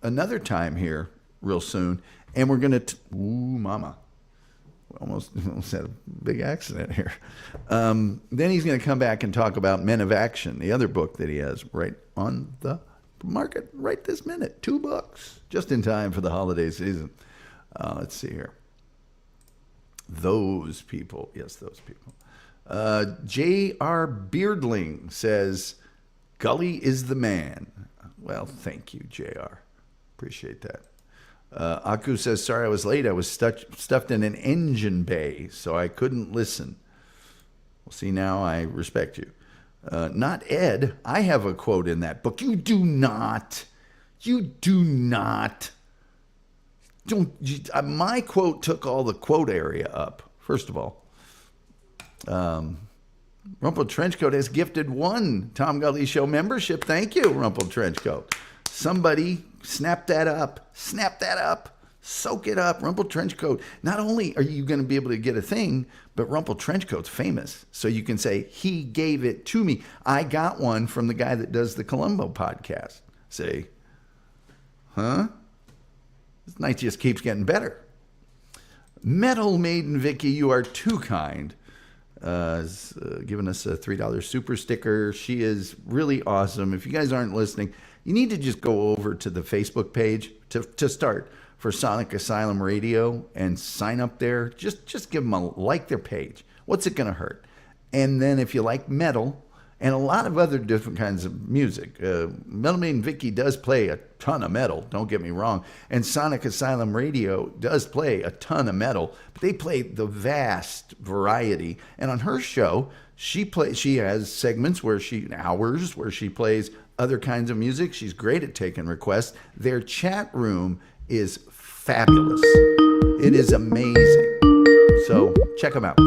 another time here real soon, and we're going to, mama. Almost had a big accident here. Then he's going to come back and talk about Men of Action, the other book that he has right on the market right this minute. 2 books, just in time for the holiday season. Let's see here. Those people. Yes, those people. J.R. Beardling says, Gully is the man. Well, thank you, J.R. Appreciate that. Aku says, sorry I was late. I was stuffed in an engine bay, so I couldn't listen. Well, see, now I respect you. Not Ed. I have a quote in that book. You do not. My quote took all the quote area up, first of all. Rumpled Trenchcoat has gifted 1 Tom Gully Show membership. Thank you, Rumpled Trenchcoat. Somebody snap that up. Soak it up. Rumpled Trenchcoat. Not only are you going to be able to get a thing, but Rumpled Trenchcoat's famous. So you can say, he gave it to me. I got one from the guy that does the Columbo podcast. Say, huh? This night just keeps getting better. Metal Maiden Vicky, you are too kind. Giving us a $3 super sticker. She is really awesome. If you guys aren't listening, you need to just go over to the Facebook page to start for Sonic Asylum Radio and sign up there. Just give them a like their page. What's it going to hurt? And then if you like metal and a lot of other different kinds of music, Metal Maiden Vicky does play a ton of metal, don't get me wrong. And Sonic Asylum Radio does play a ton of metal, but they play the vast variety. And on her show, she has segments hours where she plays other kinds of music. She's great at taking requests. Their chat room is fabulous. It is amazing. So check them out.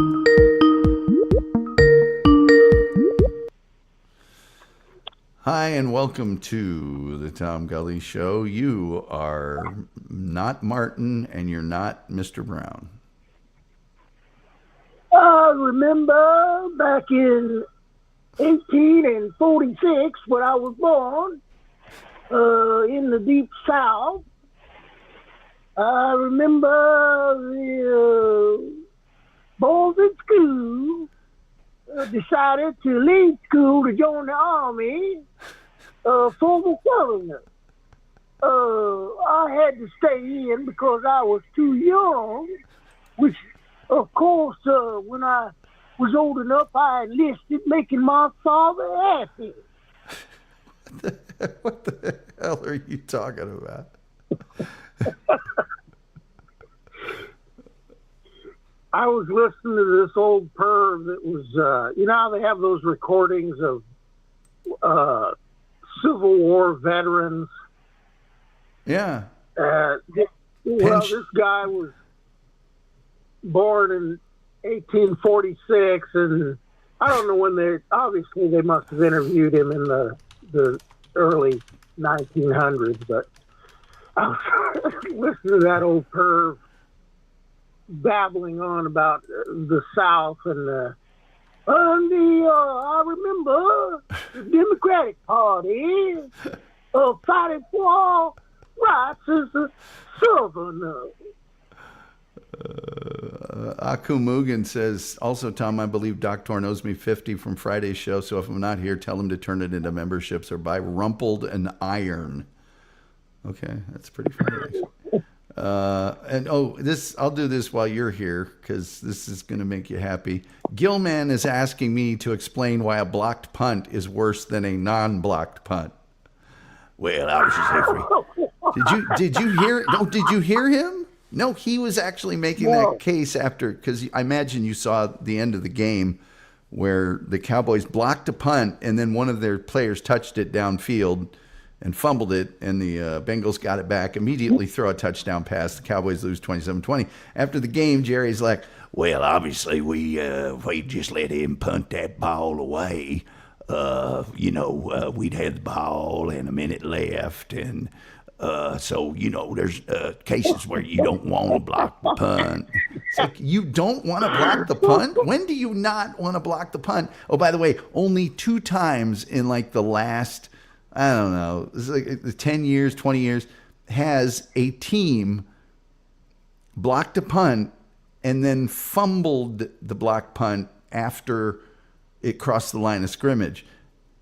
Hi, and welcome to the Tom Gully Show. You are not Martin, and you're not Mr. Brown. I remember back in 1846 when I was born in the deep south. I remember the boys at school decided to leave school to join the army for the governor. I had to stay in because I was too young, which, of course, when I was old enough, I enlisted, making my father happy. What the hell are you talking about? I was listening to this old perv that was, you know how they have those recordings of Civil War veterans? Yeah. This guy was born in 1846, and I don't know when obviously they must have interviewed him in the early 1900s, but I was listening to that old perv babbling on about the South and I remember the Democratic Party fighting for all rights as a Southerner. Aku Mugen says, also, Tom, I believe Doc Torn owes me 50 from Friday's show, so if I'm not here, tell him to turn it into memberships or buy Rumpled and Iron. Okay, that's pretty funny, actually. I'll do this while you're here, because this is going to make you happy. Gilman is asking me to explain why a blocked punt is worse than a non-blocked punt. Well, obviously, did you hear? No, did you hear him? No, he was actually making that case after, because I imagine you saw the end of the game where the Cowboys blocked a punt and then one of their players touched it downfield and fumbled it, and the Bengals got it back, immediately throw a touchdown pass. The Cowboys lose 27-20. After the game, Jerry's like, well, obviously, we just let him punt that ball away. We'd had the ball and a minute left, and so, there's cases where you don't want to block the punt. It's like, you don't want to block the punt? When do you not want to block the punt? Oh, by the way, only 2 times in like the last, I don't know, it's like 10 years, 20 years, has a team blocked a punt and then fumbled the blocked punt after it crossed the line of scrimmage.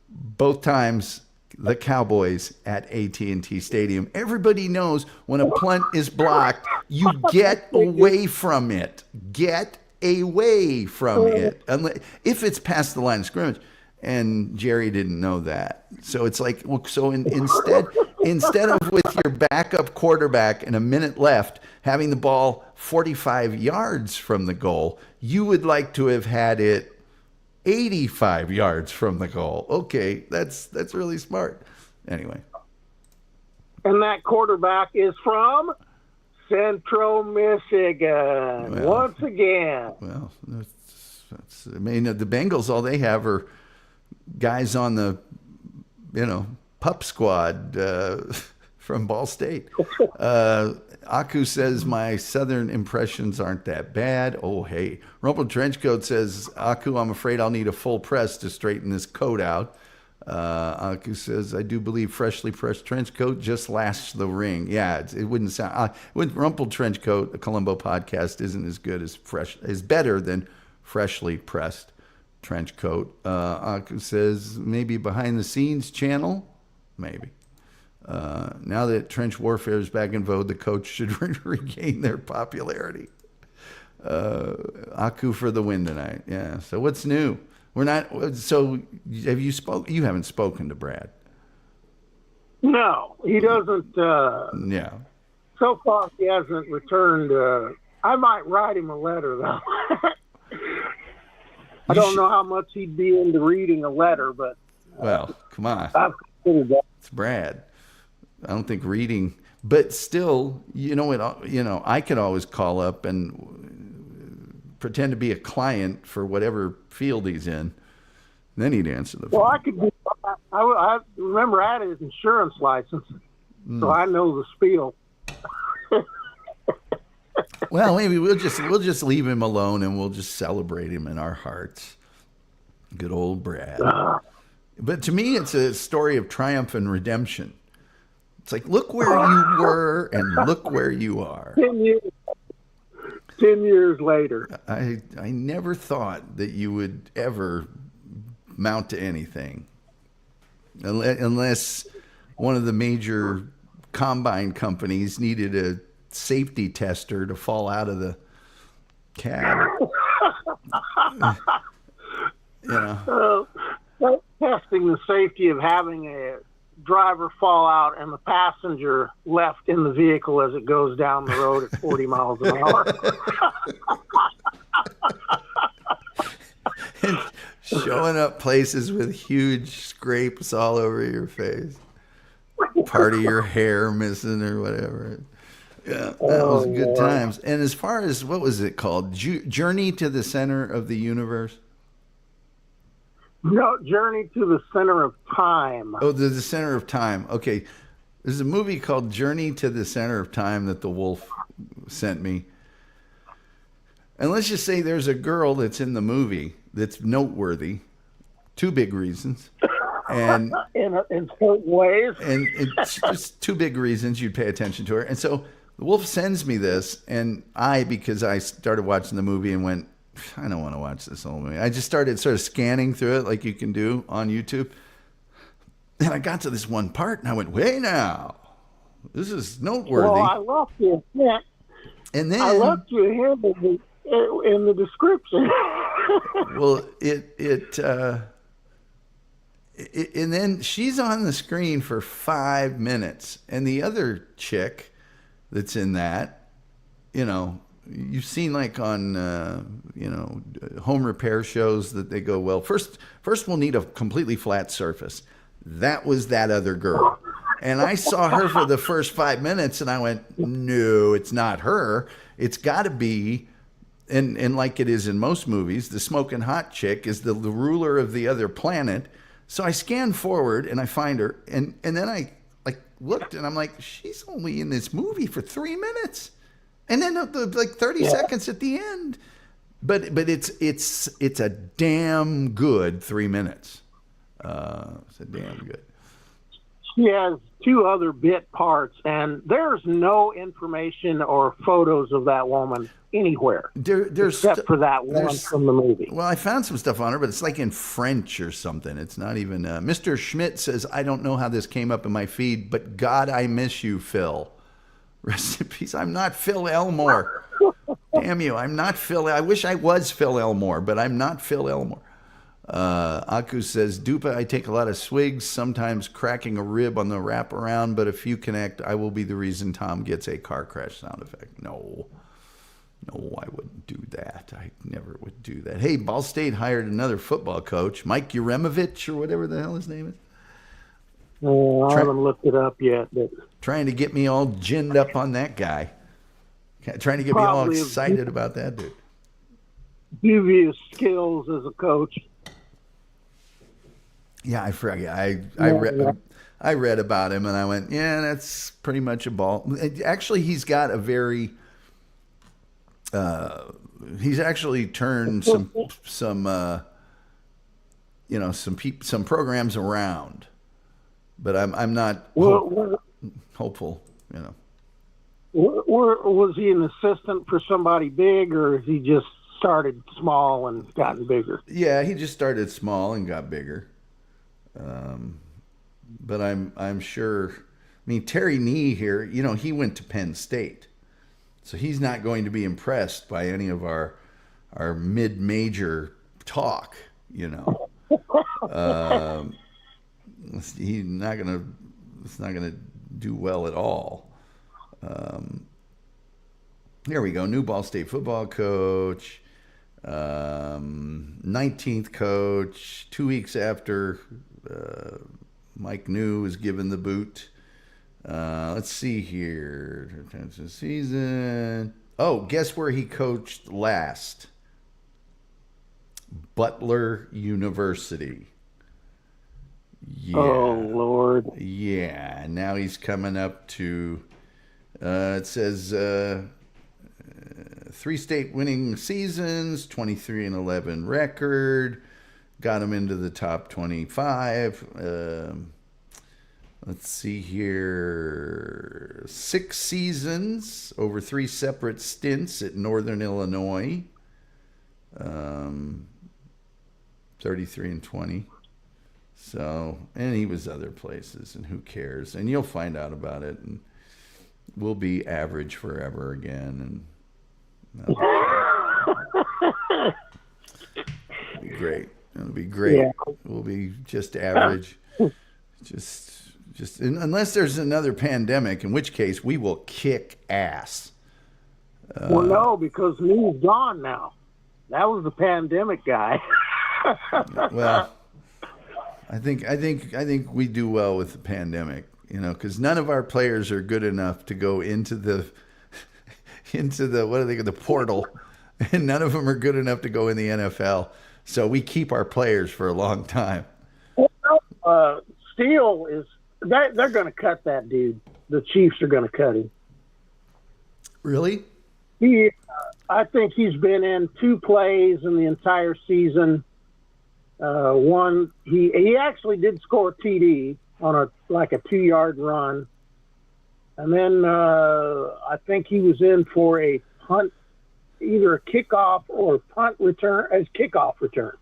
Both times, the Cowboys at AT&T Stadium. Everybody knows when a punt is blocked, you get away from it. Get away from it. If it's past the line of scrimmage. And Jerry didn't know that. So it's like, instead of with your backup quarterback and a minute left, having the ball 45 yards from the goal, you would like to have had it 85 yards from the goal. Okay, that's really smart. Anyway. And that quarterback is from Central Michigan, once again. Well, the Bengals, all they have are guys on the, pup squad from Ball State. Aku says my Southern impressions aren't that bad. Oh, hey. Rumpled Trenchcoat says, Aku, I'm afraid I'll need a full press to straighten this coat out. Aku says, I do believe freshly pressed trench coat just lasts the ring. Yeah, it wouldn't sound. Rumpled Trenchcoat, a Columbo podcast, isn't as good as is better than freshly pressed trench coat. Aku says, maybe behind the scenes channel? Maybe. Now that trench warfare is back in vogue, the coach should regain their popularity. Aku for the win tonight. Yeah. So what's new? We're not. So have you spoke? You haven't spoken to Brad. No, he doesn't. Yeah. So far, he hasn't returned. I might write him a letter though. I don't know how much he'd be into reading a letter, but well, come on. I've considered that. It's Brad. I don't think reading, but still, I could always call up and pretend to be a client for whatever field he's in. And then he'd answer the phone. Well, I could do. I remember I had his insurance license, so I know the spiel. Well, maybe we'll just leave him alone and we'll just celebrate him in our hearts. Good old Brad. But to me, it's a story of triumph and redemption. It's like, look where you were and look where you are. 10 years later. I never thought that you would ever mount to anything. Unless one of the major combine companies needed a safety tester to fall out of the cab. Testing the safety of having a driver fall out and the passenger left in the vehicle as it goes down the road at 40 miles an hour. And showing up places with huge scrapes all over your face. Part of your hair missing or whatever. Yeah, that was good times. And as far as, what was it called? Journey to the Center of the Universe? No, Journey to the Center of Time. Oh, the Center of Time. Okay. There's a movie called Journey to the Center of Time that the Wolf sent me. And let's just say there's a girl that's in the movie that's noteworthy. 2 big reasons. And in certain ways. And it's just 2 big reasons you'd pay attention to her. And so The Wolf sends me this, and because I started watching the movie and went, I don't want to watch this whole movie. I just started sort of scanning through it like you can do on YouTube. And I got to this one part, and I went, "Hey now, this is noteworthy." Well, I left you. Yeah. And then I left you here in the description. well, and then she's on the screen for 5 minutes, and the other chick that's in that, you've seen like on home repair shows that they go, well, first we'll need a completely flat surface. That was that other girl. And I saw her for the first 5 minutes, and I went, no, it's not her. It's got to be, and like it is in most movies, the smoking hot chick is the ruler of the other planet. So I scan forward, and I find her, and then I looked, and I'm like, she's only in this movie for 3 minutes. And then like 30 seconds at the end. But it's a damn good 3 minutes. It's a damn good. She has 2 other bit parts, and there's no information or photos of that woman anywhere, except for that one from the movie. Well, I found some stuff on her, but it's like in French or something. It's not even... Mr. Schmidt says, I don't know how this came up in my feed, but God, I miss you, Phil. Rest in peace. I'm not Phil Elmore. Damn you. I'm not Phil. I wish I was Phil Elmore, but I'm not Phil Elmore. Aku says, Dupa, I take a lot of swigs, sometimes cracking a rib on the wraparound, but if you connect, I will be the reason Tom gets a car crash sound effect. No, I wouldn't do that. I never would do that. Hey, Ball State hired another football coach, Mike Uremovich, or whatever the hell his name is. I haven't looked it up yet. But trying to get me all ginned up on that guy. Trying to get me all excited about that dude. Dubious skills as a coach. Yeah, I forgot. I read about him, and I went, yeah, that's pretty much a ball. Actually, he's got a very... he's actually turned some programs around, but I'm not hopeful. Was he an assistant for somebody big, or has he just started small and gotten bigger? Yeah, he just started small and got bigger. But I'm sure. I mean, Terry Nee here. He went to Penn State. So he's not going to be impressed by any of our mid-major talk, It's not gonna do well at all. Here we go. New Ball State football coach, 19th coach. 2 weeks after Mike New was given the boot. Let's see here. Season. Oh, guess where he coached last? Butler University. Yeah. Oh, Lord. Yeah. Now he's coming up to, it says 3 state winning seasons, 23-11 record. Got him into the top 25. Let's see here. 6 seasons over 3 separate stints at Northern Illinois. 33-20. So, and he was other places, and who cares? And you'll find out about it, and we'll be average forever again. And it'll be great. It'll be great. Yeah. We'll be just average. Just unless there's another pandemic, in which case we will kick ass. Well, no, because Neil's gone now. That was the pandemic guy. Well, I think we do well with the pandemic, because none of our players are good enough to go into the the portal, and none of them are good enough to go in the NFL. So we keep our players for a long time. Steele is. They're going to cut that dude. The Chiefs are going to cut him. Really? I think he's been in 2 plays in the entire season. One, he actually did score a TD on a 2-yard run. And then I think he was in for a punt, either a kickoff or punt return as kickoff return.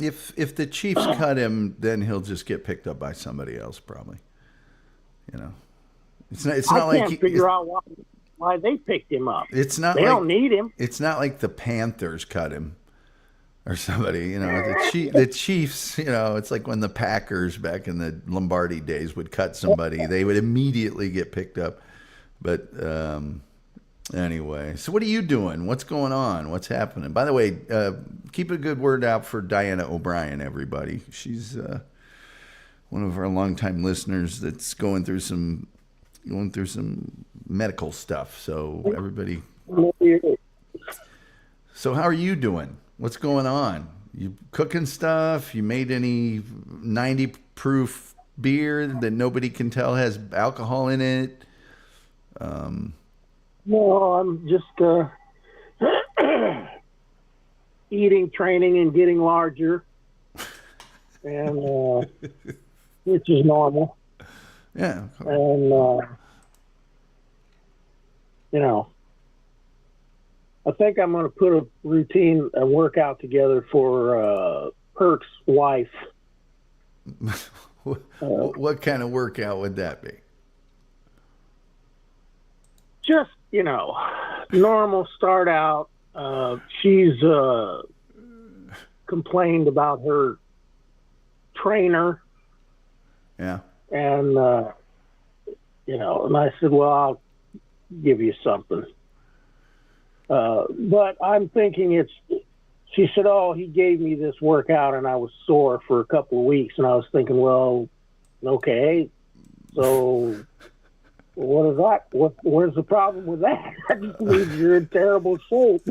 If the Chiefs cut him, then he'll just get picked up by somebody else, probably. You know, it's not I can't figure out why they picked him up. It's not. They don't need him. It's not like the Panthers cut him or somebody. You know, the Chiefs. You know, it's like when the Packers back in the Lombardi days would cut somebody, they would immediately get picked up. But anyway, so what are you doing? What's going on? What's happening? By the way, keep a good word out for Diana O'Brien, everybody. She's one of our longtime listeners that's going through some medical stuff. So everybody. So how are you doing? What's going on? You cooking stuff? You made any 90 proof beer that nobody can tell has alcohol in it? No, I'm just eating, training, and getting larger, and which is normal. Yeah. And you know, I think I'm going to put a routine, a workout together for Perk's wife. What kind of workout would that be? Just, you know, normal start out. She's complained about her trainer. Yeah. And, you know, and I said, well, I'll give you something. But I'm thinking she said, oh, he gave me this workout and I was sore for a couple of weeks. And I was thinking, well, okay, so what is that? Where's the problem with that? That just means you're in terrible shape.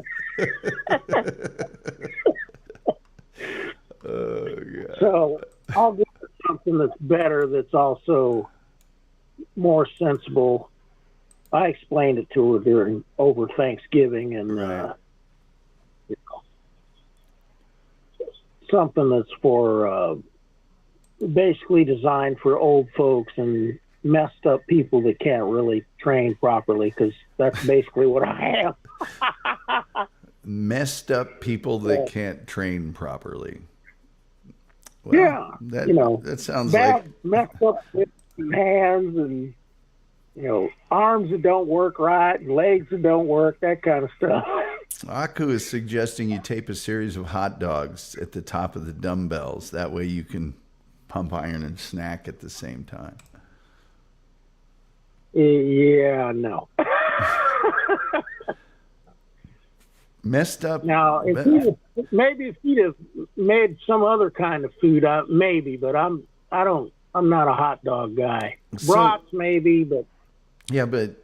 Oh, God. So I'll get something that's better, that's also more sensible. I explained it to her over Thanksgiving, and Right. You know, something that's for basically designed for old folks and messed up people that can't really train properly, because that's basically what I am. Messed up people that can't train properly. Well, yeah, that sounds bad, like messed up hands and, you know, arms that don't work right and legs that don't work, that kind of stuff. Aku is suggesting you tape a series of hot dogs at the top of the dumbbells. That way you can pump iron and snack at the same time. Yeah, no. Messed up. Now, if he'd have made some other kind of food, maybe, but I'm not a hot dog guy. Brats maybe, but yeah, but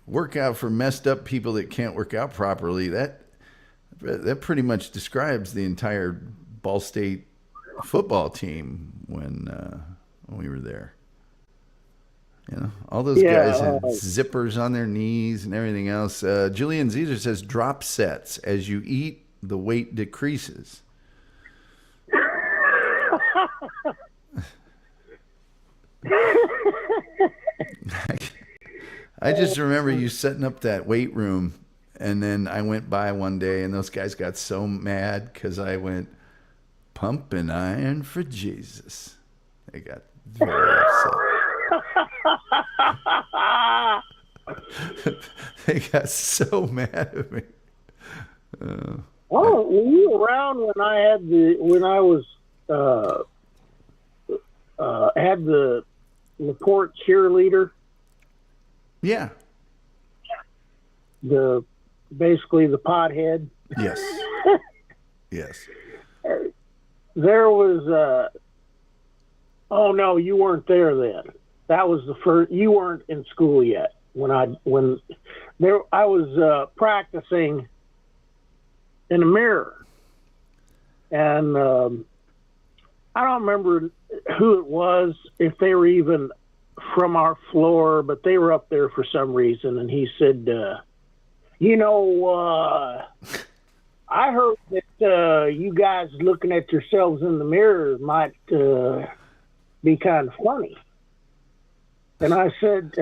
workout for messed up people that can't work out properly. That pretty much describes the entire Ball State football team when we were there. You know, all those guys had zippers on their knees and everything else. Julian Zezer says, drop sets. As you eat, the weight decreases. I just remember you setting up that weight room, and then I went by one day, and those guys got so mad because I went, pumping iron for Jesus. They got very upset. They got so mad at me. Were you around when I had the LaPorte cheerleader? Yeah. Basically the pothead. Yes. Yes. There was oh no, you weren't there then. That was the first. You weren't in school yet I was practicing in a mirror, and I don't remember who it was, if they were even from our floor, but they were up there for some reason. And he said, I heard that you guys looking at yourselves in the mirror might be kind of funny. And I said,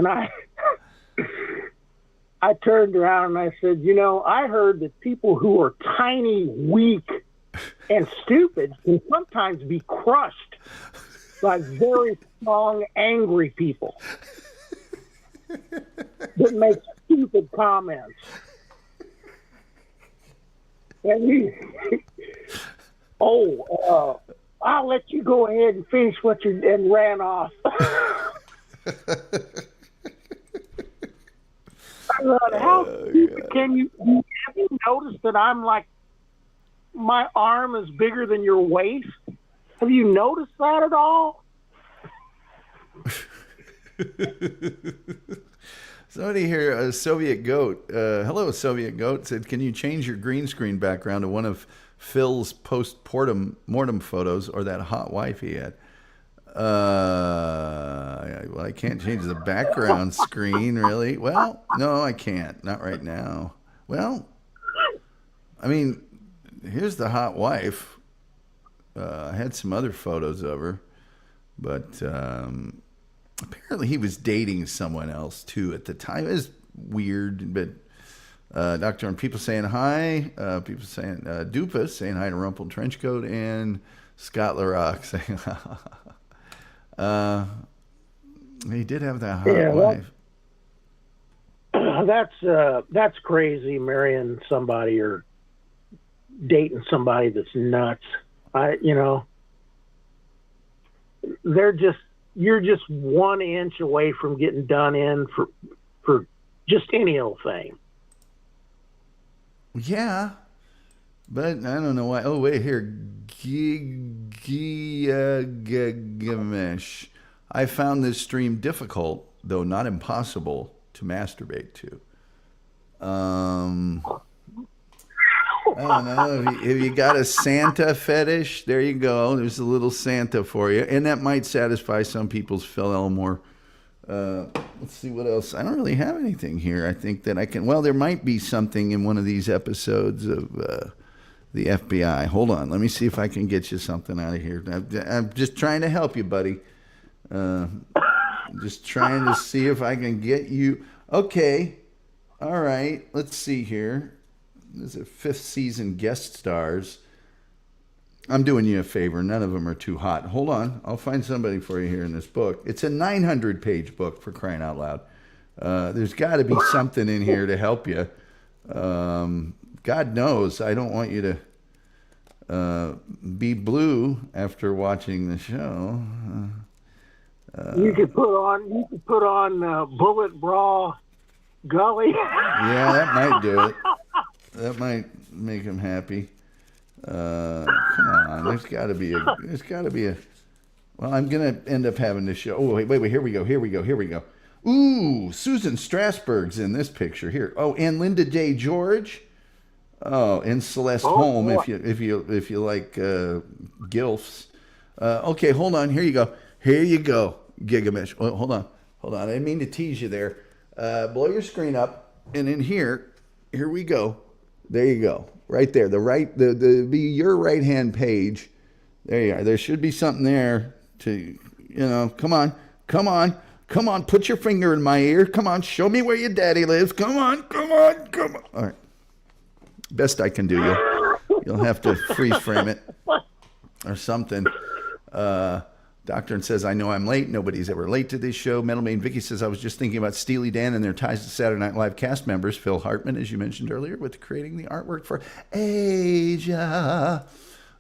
I turned around and I said, I heard that people who are tiny, weak, and stupid can sometimes be crushed by very strong, angry people that make stupid comments. And I'll let you go ahead and finish and ran off. How stupid can you? Have you noticed that I'm like, my arm is bigger than your waist? Have you noticed that at all? Somebody here, a Soviet Goat. Hello, Soviet Goat. Said, can you change your green screen background to one of Phil's post-mortem photos or that hot wife he had? Well, I can't change the background screen, really. Well, no, I can't. Not right now. Well, I mean, here's the hot wife. I had some other photos of her, but apparently he was dating someone else too at the time. It was weird, but Doctor and people saying hi. People saying Dupus saying hi to Rumpled Trenchcoat and Scott LaRock saying. He did have that hot wife. That's crazy, marrying somebody or dating somebody that's nuts. You're just 1 inch away from getting done in for just any old thing. Yeah, but I don't know why. Oh, wait here. Gilgamesh. I found this stream difficult, though not impossible, to masturbate to. I don't know. If you got a Santa fetish, there you go. There's a little Santa for you. And that might satisfy some people's Phil Elmore. Let's see what else. I don't really have anything here. I think that I can. Well, there might be something in one of these episodes of the FBI. Hold on. Let me see if I can get you something out of here. I'm just trying to help you, buddy. Just trying to see if I can get you. Okay. All right. Let's see here. There's a 5th season guest stars. I'm doing you a favor. None of them are too hot. Hold on. I'll find somebody for you here in this book. It's a 900-page book, for crying out loud. There's got to be something in here to help you. God knows I don't want you to be blue after watching the show. You could put on Bullet Bra Gully. Yeah, that might do it. That might make him happy. Come on, there's got to be a. Well, I'm gonna end up having to show. Oh, wait, here we go. Ooh, Susan Strasberg's in this picture here. Oh, and Linda Day George. Oh, and Celeste Holm, boy. if you like gilfs. Okay, hold on. Here you go, Gigamesh. Oh, hold on. I didn't mean to tease you there. Blow your screen up, and in here we go. There you go. Right there. Be your right-hand page. There you are. There should be something there to, come on. Put your finger in my ear. Come on. Show me where your daddy lives. Come on. All right. Best I can do. You'll have to freeze frame it or something. Doctor says, I know I'm late. Nobody's ever late to this show. Metal Main Vicky says, I was just thinking about Steely Dan and their ties to Saturday Night Live cast members. Phil Hartman, as you mentioned earlier, with creating the artwork for Asia.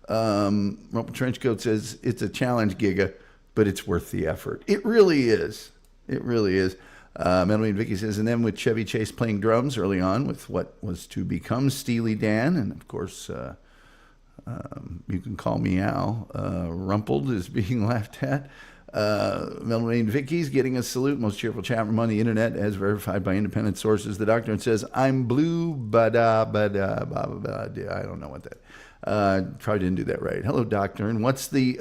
Rumple Trenchcoat says, it's a challenge, Giga, but it's worth the effort. It really is. Metal Main Vicky says, and then with Chevy Chase playing drums early on with what was to become Steely Dan, and of course, you can call me Al. Rumpled is being laughed at. Metal Main Vicky's getting a salute. Most cheerful chat room on the internet, as verified by independent sources. The doctor says, I'm blue, I don't know what that. Probably didn't do that right. Hello, doctor. And what's the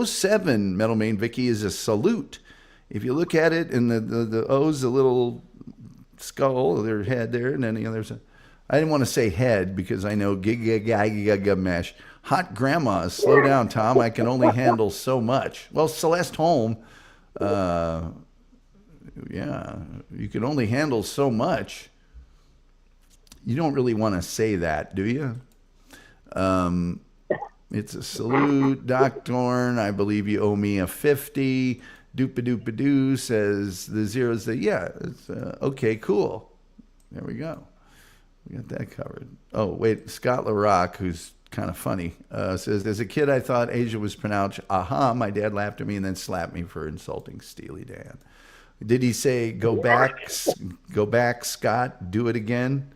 07 Metal Main Vicky is a salute. If you look at it, and the O's a little skull, their head there, and then there's a. I didn't want to say head because I know mesh. Hot grandmas, slow down, Tom. I can only handle so much. Well, Celeste Holm, Yeah, you can only handle so much. You don't really want to say that, do you? It's a salute. Doc Dorn, I believe you owe me a 50. Doopa-doopa-doo says the zeros. Yeah, it's, okay, cool. There we go. We got that covered. Oh, wait, Scott LaRock, who's kind of funny, says, as a kid, I thought Asia was pronounced aha. My dad laughed at me and then slapped me for insulting Steely Dan. Did he say, go back, Scott, do it again?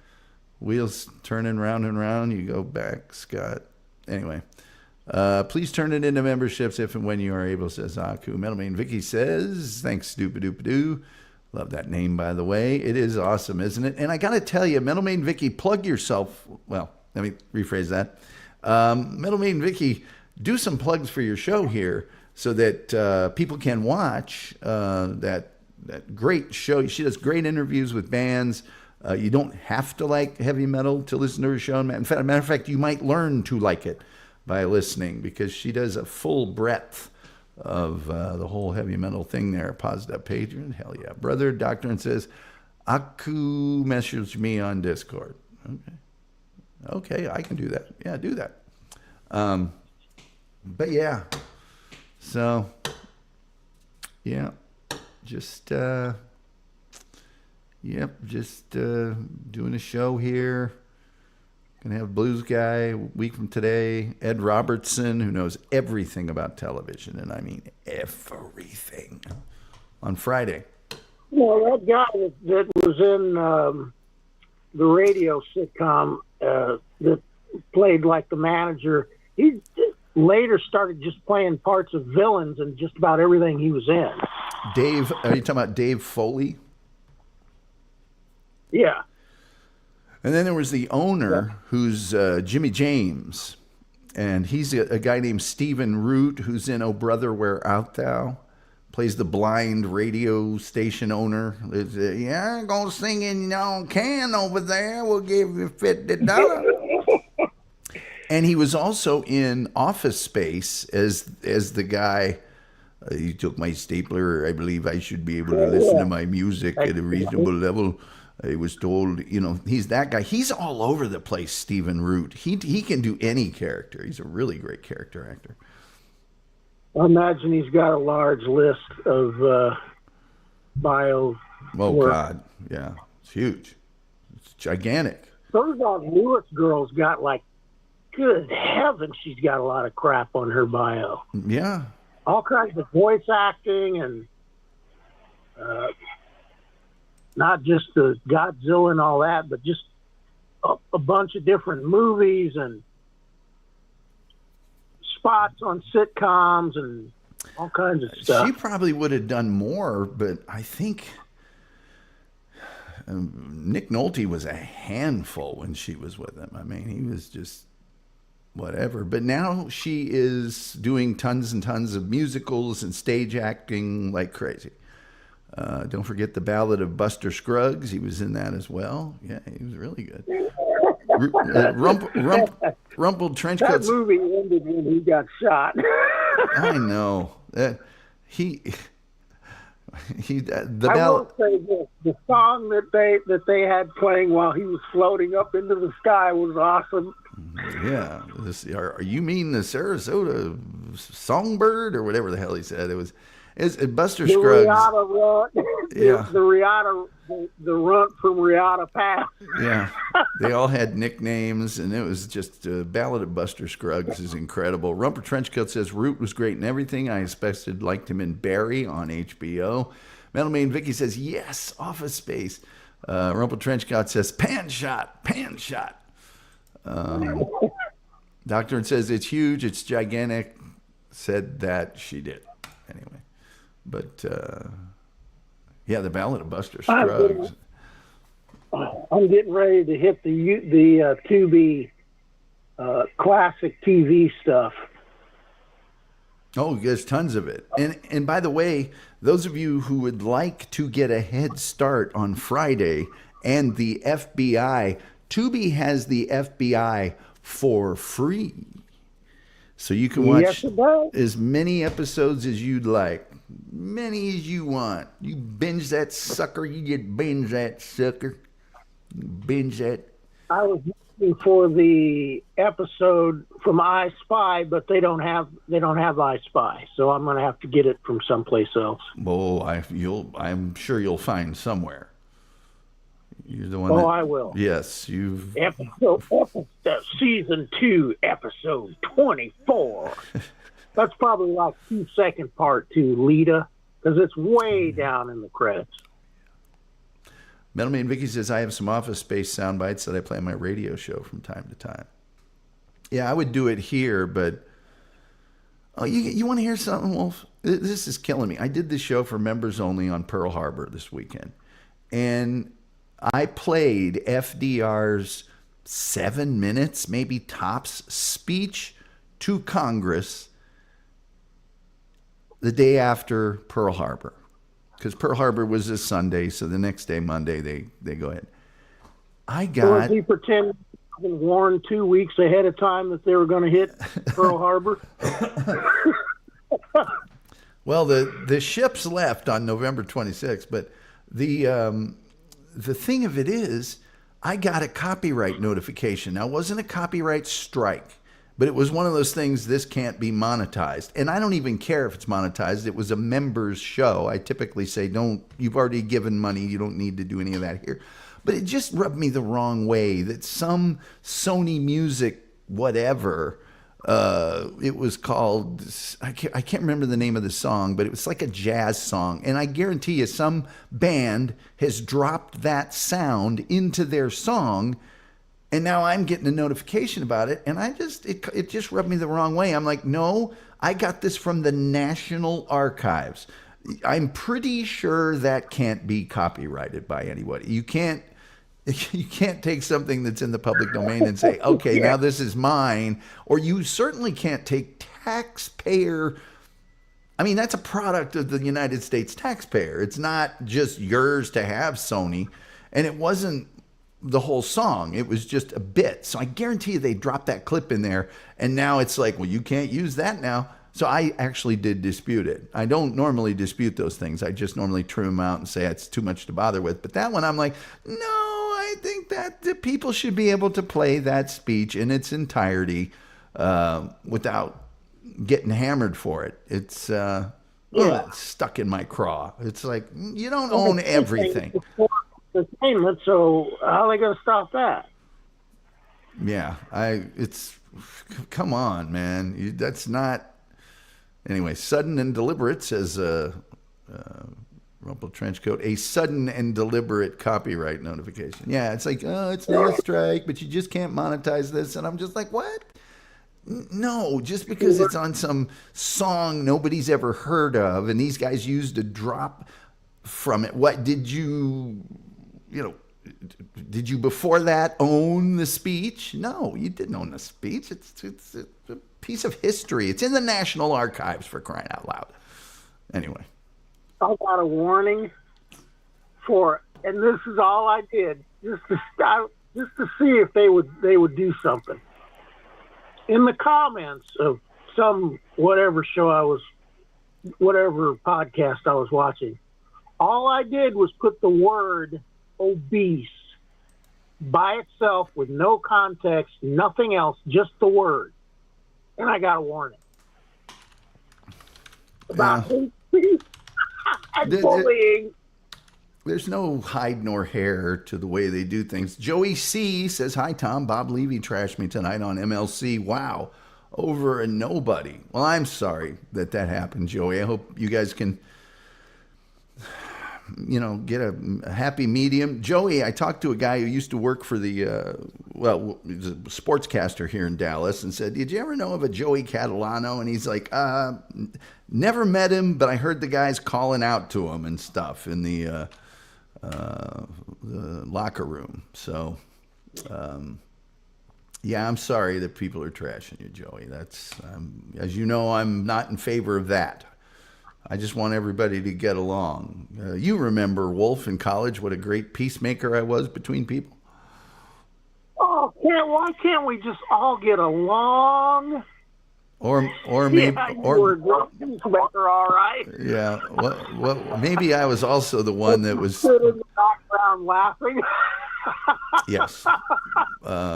Wheels turning round and round. You go back, Scott. Anyway, please turn it into memberships if and when you are able, says Aku. Metalman Vicky says, thanks, Doopa-doopa-doo. Love that name, by the way. It is awesome, isn't it? And I got to tell you, Metalman Vicky, plug yourself. Well, let me rephrase that. Metalman Vicky, do some plugs for your show here so that people can watch that great show. She does great interviews with bands. You don't have to like heavy metal to listen to her show. In fact, matter of fact, you might learn to like it by listening because she does a full breadth of the whole heavy metal thing there. Positive Patreon, hell yeah. Brother Doctrine says, Aku messaged me on Discord. Okay, I can do that. Yeah, do that. But yeah, so yeah, just doing a show here. Gonna have Blues Guy a week from today. Ed Robertson, who knows everything about television, and I mean everything, on Friday. Well, that guy that was in the radio sitcom that played like the manager, he later started just playing parts of villains in just about everything he was in. Dave, are you talking about Dave Foley? Yeah. And then there was the owner, who's Jimmy James, and he's a guy named Stephen Root, who's in Oh Brother, Where Art Thou? Plays the blind radio station owner. Yeah, I'm going to sing in your can over there. We'll give you $50. And he was also in Office Space as the guy. You took my stapler. I believe I should be able to listen to my music at a reasonable level. I was told, he's that guy. He's all over the place, Stephen Root. He can do any character. He's a really great character actor. I imagine he's got a large list of bio. Oh, work. God. Yeah. It's huge. It's gigantic. Those Lewis girls got good heavens, she's got a lot of crap on her bio. Yeah. All kinds of voice acting and not just the Godzilla and all that, but just a bunch of different movies and spots on sitcoms and all kinds of stuff. She probably would have done more, but I think Nick Nolte was a handful when she was with him. I mean, he was just whatever. But now she is doing tons and tons of musicals and stage acting like crazy. Don't forget the Ballad of Buster Scruggs. He was in that as well. Yeah, he was really good. Rumpled Trenchcoats. That movie ended when he got shot. I know. I will say this: the song that they had playing while he was floating up into the sky was awesome. Yeah, you mean the Sarasota Songbird or whatever the hell he said? It's Buster Scruggs. Yeah, the runt from Riata Pass. Yeah, they all had nicknames, and it was just Ballad of Buster Scruggs is incredible. Rumper Trenchcoat says Root was great in everything. I especially liked him in Barry on HBO. Metalman Vicky says yes, Office Space. Rumple Trenchcoat says pan shot. Doctor says it's huge, it's gigantic. Said that she did. Anyway, but yeah, the Ballad of Buster Scruggs. I'm getting ready to hit the Tubi classic TV stuff. Oh, there's tons of it. And by the way, those of you who would like to get a head start on Friday and the FBI, Tubi has the FBI for free. So you can watch as many episodes as you'd like. Many as you want. You binge that sucker, you get binge that sucker. Binge that. I was looking for the episode from I Spy, but they don't have I Spy, so I'm going to have to get it from someplace else. Oh, I'm sure you'll find somewhere. You're the one. Oh, I will. Yes, you've. Episode season 2, episode 24. That's probably like 2-second part to Lita, because it's way down in the credits. Metal Man Vicky says, I have some Office Space sound bites that I play on my radio show from time to time. Yeah, I would do it here, but... Oh, you want to hear something, Wolf? This is killing me. I did this show for members only on Pearl Harbor this weekend. And I played FDR's 7 minutes, maybe tops, speech to Congress the day after Pearl Harbor. Because Pearl Harbor was a Sunday, so the next day, Monday, they go ahead. So was he pretending to warn 2 weeks ahead of time that they were going to hit Pearl Harbor? Well, the ships left on November 26th, but the thing of it is, I got a copyright notification. Now, it wasn't a copyright strike, but it was one of those things, this can't be monetized. And I don't even care if it's monetized. It was a members show. I typically say, you've already given money. You don't need to do any of that here. But it just rubbed me the wrong way that some Sony Music whatever, it was called, I can't remember the name of the song, but it was like a jazz song. And I guarantee you some band has dropped that sound into their song. And now I'm getting a notification about it, and it just rubbed me the wrong way. I'm like, no, I got this from the National Archives. I'm pretty sure that can't be copyrighted by anybody. You can't take something that's in the public domain and say, okay, now this is mine. Or you certainly can't take taxpayer. I mean, that's a product of the United States taxpayer. It's not just yours to have, Sony. And it wasn't the whole song. It was just a bit. So I guarantee you they dropped that clip in there, and now it's like, well, you can't use that now. So I actually did dispute it. I don't normally dispute those things. I just normally trim them out and say it's too much to bother with. But that one, I'm like, no, I think that the people should be able to play that speech in its entirety without getting hammered for it. It's stuck in my craw. It's like, you don't own everything. Entertainment, so how are they going to stop that? Yeah, come on, man. That's not. Anyway, sudden and deliberate, says Rumple Trenchcoat, a sudden and deliberate copyright notification. Yeah, it's like, oh, it's not a strike, but you just can't monetize this. And I'm just like, what? No, just because it's on some song nobody's ever heard of, and these guys used a drop from it. What did you before that own the speech? No, you didn't own the speech. It's a piece of history. It's in the National Archives, for crying out loud. Anyway. I got a warning and this is all I did, just to see if they would do something. In the comments of some whatever podcast I was watching, all I did was put the word obese by itself with no context, nothing else, just the word. And I got a warning about bullying. There's no hide nor hair to the way they do things. Joey C says, hi, Tom. Bob Levy trashed me tonight on MLC. Wow. Over a nobody. Well, I'm sorry that happened, Joey. I hope you guys can get a happy medium. Joey, I talked to a guy who used to work for he's a sportscaster here in Dallas, and said, did you ever know of a Joey Catalano? And he's like, never met him, but I heard the guys calling out to him and stuff in the locker room. So, yeah, I'm sorry that people are trashing you, Joey. That's, as you know, I'm not in favor of that. I just want everybody to get along. You remember, Wolf, in college, what a great peacemaker I was between people? Oh, why can't we just all get along? or maybe, Yeah, you were a good peacemaker, all right. yeah. Well, maybe I was also the one that You was. stood in the background laughing. Yes.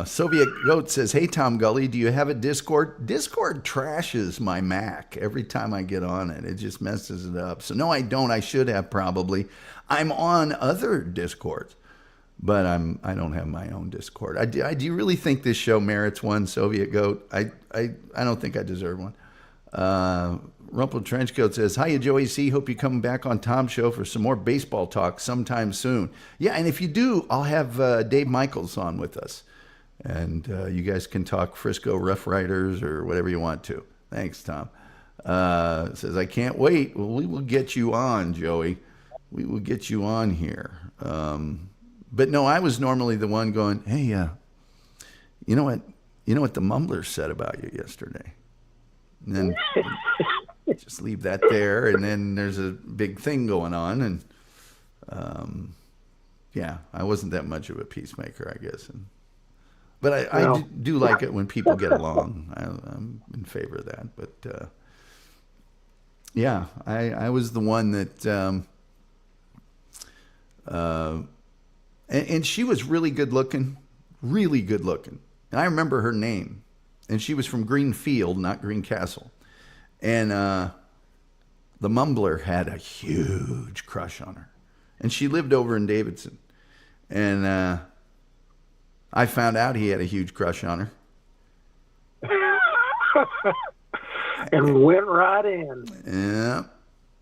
Soviet Goat says, "Hey Tom Gully, do you have a Discord? Discord trashes my Mac every time I get on it. It just messes it up. So no, I don't. I should have probably. I'm on other Discords, but I don't have my own Discord. Do you really think this show merits one, Soviet Goat? I don't think I deserve one. Rumpled Trenchcoat says, "Hiya, Joey C. Hope you come back on Tom's show for some more baseball talk sometime soon." Yeah, and if you do, I'll have Dave Michaels on with us. And you guys can talk Frisco Rough Riders or whatever you want to. Thanks, Tom. Says, "I can't wait." Well, we will get you on, Joey. We will get you on here. But no, I was normally the one going, "Hey, you know what? You know what the Mumblers said about you yesterday?" And then just leave that there, and then there's a big thing going on, and yeah, I wasn't that much of a peacemaker, I guess. But I do like it when people get along. I'm in favor of that. But yeah, I was the one that, and she was really good looking, and I remember her name, and she was from Greenfield, not Greencastle. And the Mumbler had a huge crush on her. And she lived over in Davidson. And I found out he had a huge crush on her. And went right in. Yeah.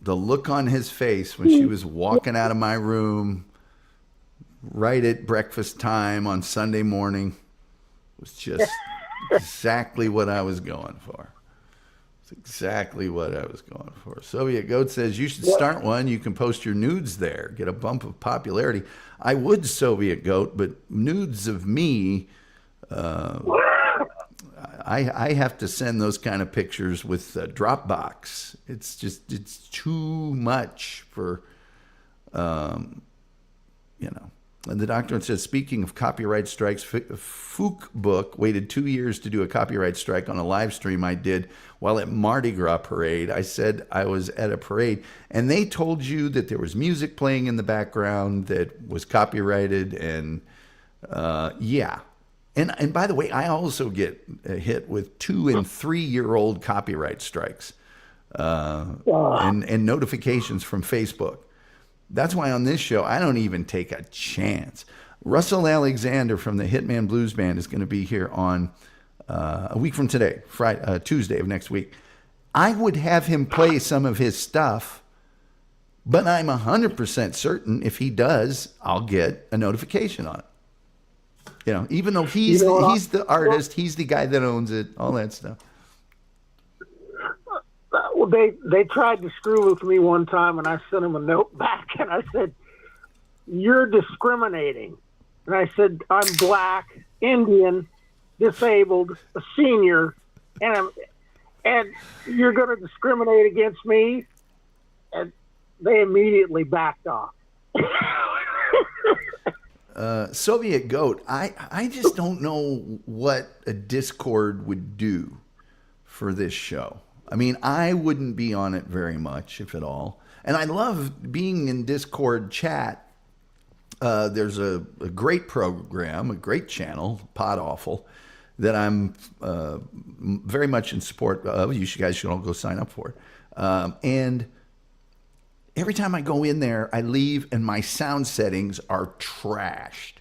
The look on his face when she was walking out of my room right at breakfast time on Sunday morning was just exactly what I was going for. It's exactly what I was going for. Soviet Goat says, "You should start one. You can post your nudes there. Get a bump of popularity." I would, Soviet Goat, but nudes of me, I have to send those kind of pictures with Dropbox. It's too much for, you know. And the doctor says, "Speaking of copyright strikes, Fook Book waited 2 years to do a copyright strike on a live stream I did while at Mardi Gras parade. I said I was at a parade, and they told you that there was music playing in the background that was copyrighted, and yeah." And by the way, I also get hit with 2 and 3 year old copyright strikes and notifications from Facebook. That's why on this show, I don't even take a chance. Russell Alexander from the Hitman Blues Band is going to be here on a week from today, Tuesday of next week. I would have him play some of his stuff, but I'm 100% certain if he does, I'll get a notification on it. You know, even though he's the artist, he's the guy that owns it, all that stuff. Well, they tried to screw with me one time, and I sent them a note back, and I said, "You're discriminating." And I said, "I'm black, Indian, disabled, a senior, and you're going to discriminate against me?" And they immediately backed off. Soviet Goat, I just don't know what a Discord would do for this show. I mean, I wouldn't be on it very much, if at all. And I love being in Discord chat. There's a great program, a great channel, Pod Awful, that I'm very much in support of. You guys should all go sign up for it. And every time I go in there, I leave and my sound settings are trashed.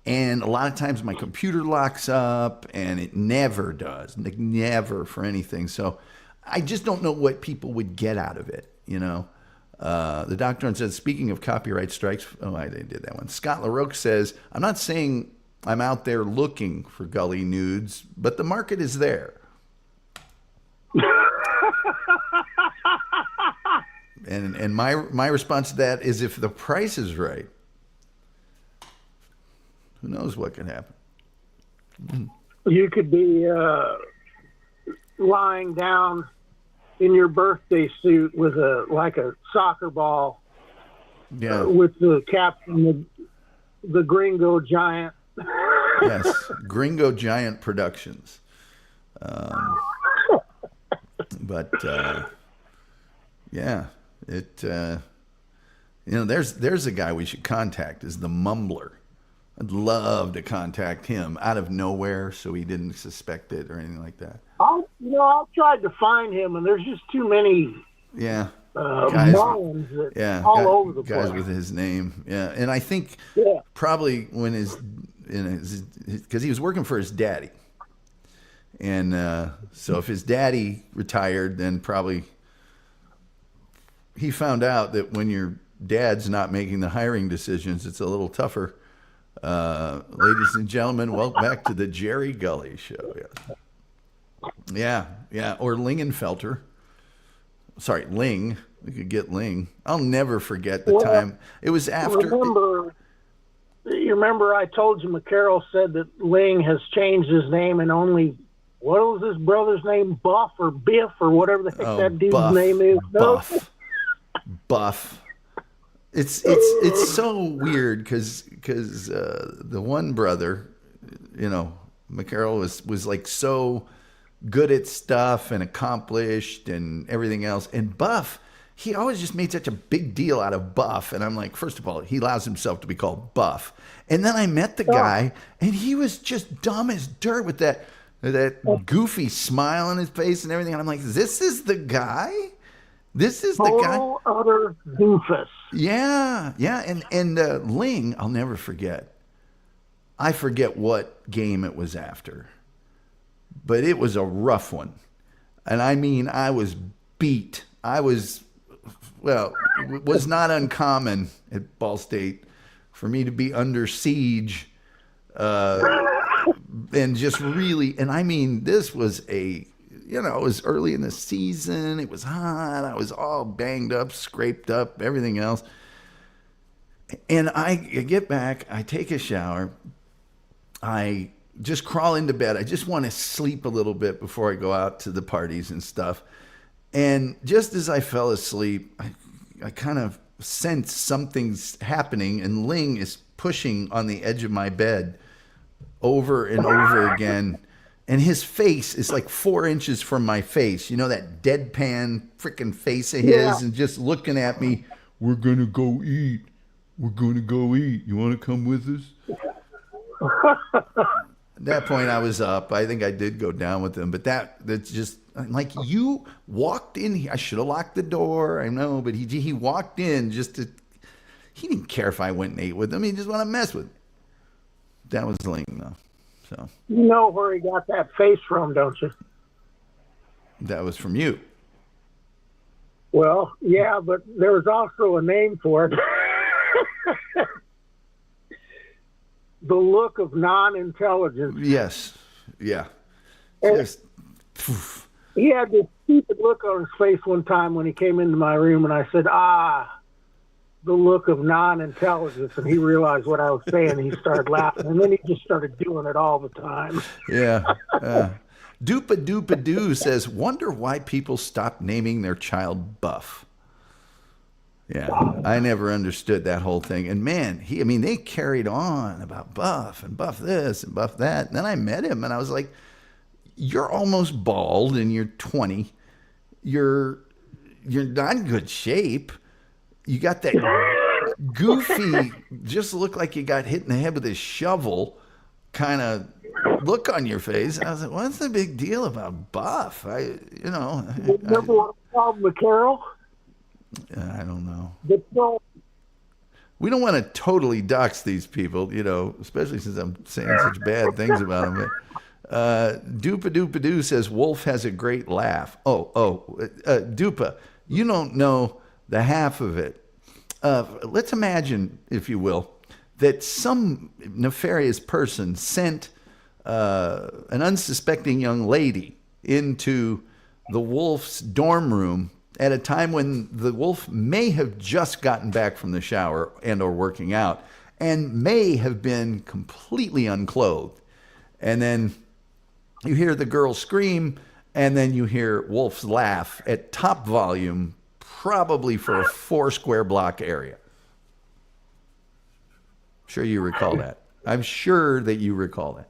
And a lot of times my computer locks up and it never does, never for anything. So I just don't know what people would get out of it, you know. The doctor says, "Speaking of copyright strikes," oh, I did that one. Scott LaRoque says, "I'm not saying I'm out there looking for Gully nudes, but the market is there." And my response to that is, if the price is right, who knows what can happen. You could be lying down in your birthday suit with a soccer ball, with the caption, the Gringo Giant. Yes, Gringo Giant Productions. But yeah, it. There's a guy we should contact. Is the Mumbler. I'd love to contact him out of nowhere, so he didn't suspect it or anything like that. I've tried to find him, and there's just too many. Yeah. Guys, all over the place. Guys with his name. Yeah. And I think probably when because he was working for his daddy. And so if his daddy retired, then probably he found out that when your dad's not making the hiring decisions, it's a little tougher. Ladies and gentlemen, welcome back to the Jerry Gully Show. Yeah. Or Lingenfelter. Sorry, Ling. We could get Ling. I'll never forget the time. It was after. You remember I told you McCarroll said that Ling has changed his name and only, what was his brother's name? Buff or Biff or whatever the heck that dude's name is. Buff. It's so weird because the one brother, McCarroll was like so good at stuff and accomplished and everything else. And Buff, he always just made such a big deal out of Buff. And I'm like, first of all, he allows himself to be called Buff. And then I met the guy, and he was just dumb as dirt with that goofy smile on his face and everything. And I'm like, this is the guy? This is the guy? Total utter doofus. Yeah. And Ling, I'll never forget. I forget what game it was after. But it was a rough one. And I mean, I was beat. It was not uncommon at Ball State for me to be under siege. And just really, and I mean, this was it was early in the season. It was hot. I was all banged up, scraped up, everything else. And I get back, I take a shower. I just crawl into bed. I just want to sleep a little bit before I go out to the parties and stuff. And just as I fell asleep, I kind of sense something's happening, and Ling is pushing on the edge of my bed over and over again. And his face is like 4 inches from my face. You know, that deadpan freaking face of his, and just looking at me. We're going to go eat. You want to come with us? At that point, I was up. I think I did go down with him. But that's just, like, you walked in. I should have locked the door. I know. But he walked in just to, he didn't care if I went and ate with him. He just wanted to mess with me. That was Ling, though. So. You know where he got that face from, don't you? That was from you. Well, yeah, but there was also a name for it. The look of non-intelligence. Yes. Yeah. He had this stupid look on his face one time when he came into my room, and I said, the look of non-intelligence, and he realized what I was saying. He started laughing, and then he just started doing it all the time. Yeah. Doopa says, wonder why people stopped naming their child Buff. Yeah, I never understood that whole thing. And man, they carried on about Buff and Buff this and Buff that. And then I met him, and I was like, you're almost bald, and you're 20. You're not in good shape. You got that goofy, just look like you got hit in the head with a shovel kind of look on your face. And I was like, what's the big deal about Buff? Remember what I called McCarroll? I don't know. We don't want to totally dox these people, especially since I'm saying such bad things about them. But Doopa says Wolf has a great laugh. Doopa, you don't know the half of it. Let's imagine, if you will, that some nefarious person sent an unsuspecting young lady into the Wolf's dorm room at a time when the Wolf may have just gotten back from the shower and or working out and may have been completely unclothed. And then you hear the girl scream, and then you hear Wolf's laugh at top volume, probably for a 4 square block area. Sure you recall that. I'm sure that you recall that.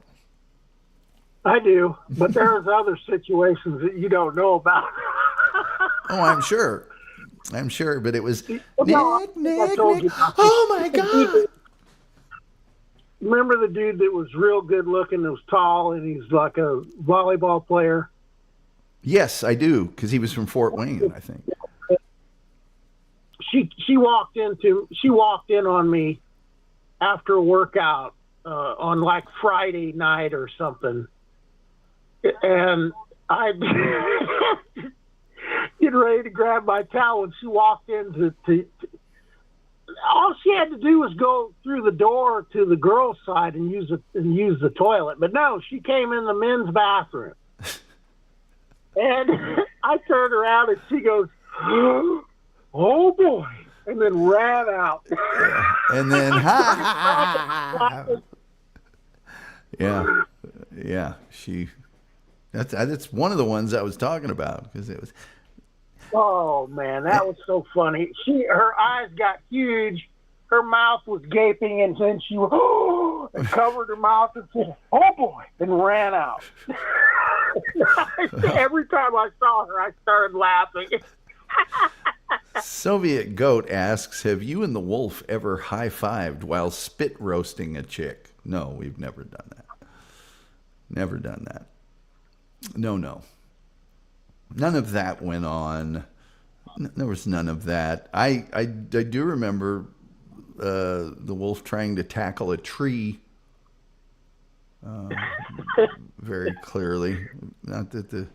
I do, but there's other situations that you don't know about. Oh, I'm sure, but it was No, I told Nick. you. Oh my God! Remember the dude that was real good looking, that was tall, and he's like a volleyball player? Yes, I do, because he was from Fort Wayne, I think. She walked in on me after a workout on like Friday night or something, and I getting ready to grab my towel, and she walked in to all she had to do was go through the door to the girls' side and use the toilet. But no, she came in the men's bathroom. And I turned around and she goes, "Oh boy," and then ran out. Yeah. And then yeah. That's one of the ones I was talking about, because it was. Oh man, that was so funny. Her eyes got huge, her mouth was gaping, and then she and covered her mouth and said, "Oh boy," and ran out. Every time I saw her, I started laughing. Soviet Goat asks, have you and the Wolf ever high-fived while spit roasting a chick? No, we've never done that. Never done that. No. None of that went on. There was none of that. I do remember the Wolf trying to tackle a tree very clearly. Not that the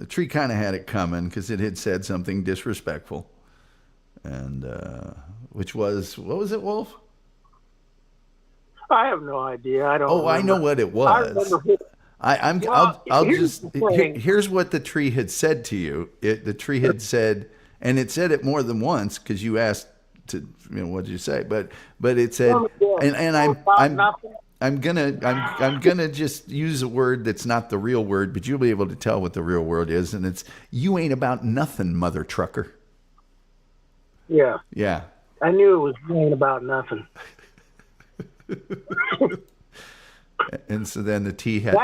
tree kind of had it coming, because it had said something disrespectful, and which was, what was it, Wolf? I have no idea. I don't. Oh, remember. I know what it was. Here's what the tree had said to you. The tree had said, and it said it more than once, because you asked to, what did you say? But it said, and I'm gonna just use a word that's not the real word, but you'll be able to tell what the real word is, and it's, "You ain't about nothing, mother trucker." Yeah. Yeah. I knew it was "You ain't about nothing." And so then the tree had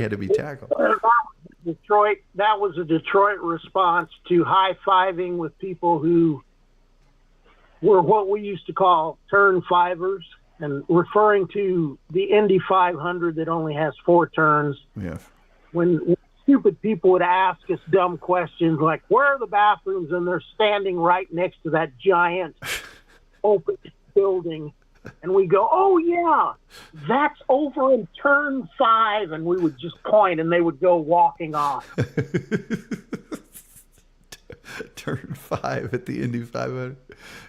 to be tackled. That was a Detroit response to high-fiving with people who were what we used to call turn fivers, and referring to the Indy 500 that only has 4 turns. Yes. When stupid people would ask us dumb questions like, "Where are the bathrooms?" and they're standing right next to that giant open building. And we go, "Oh, yeah, that's over in turn 5." And we would just point, and they would go walking off. Turn 5 at the Indy 500.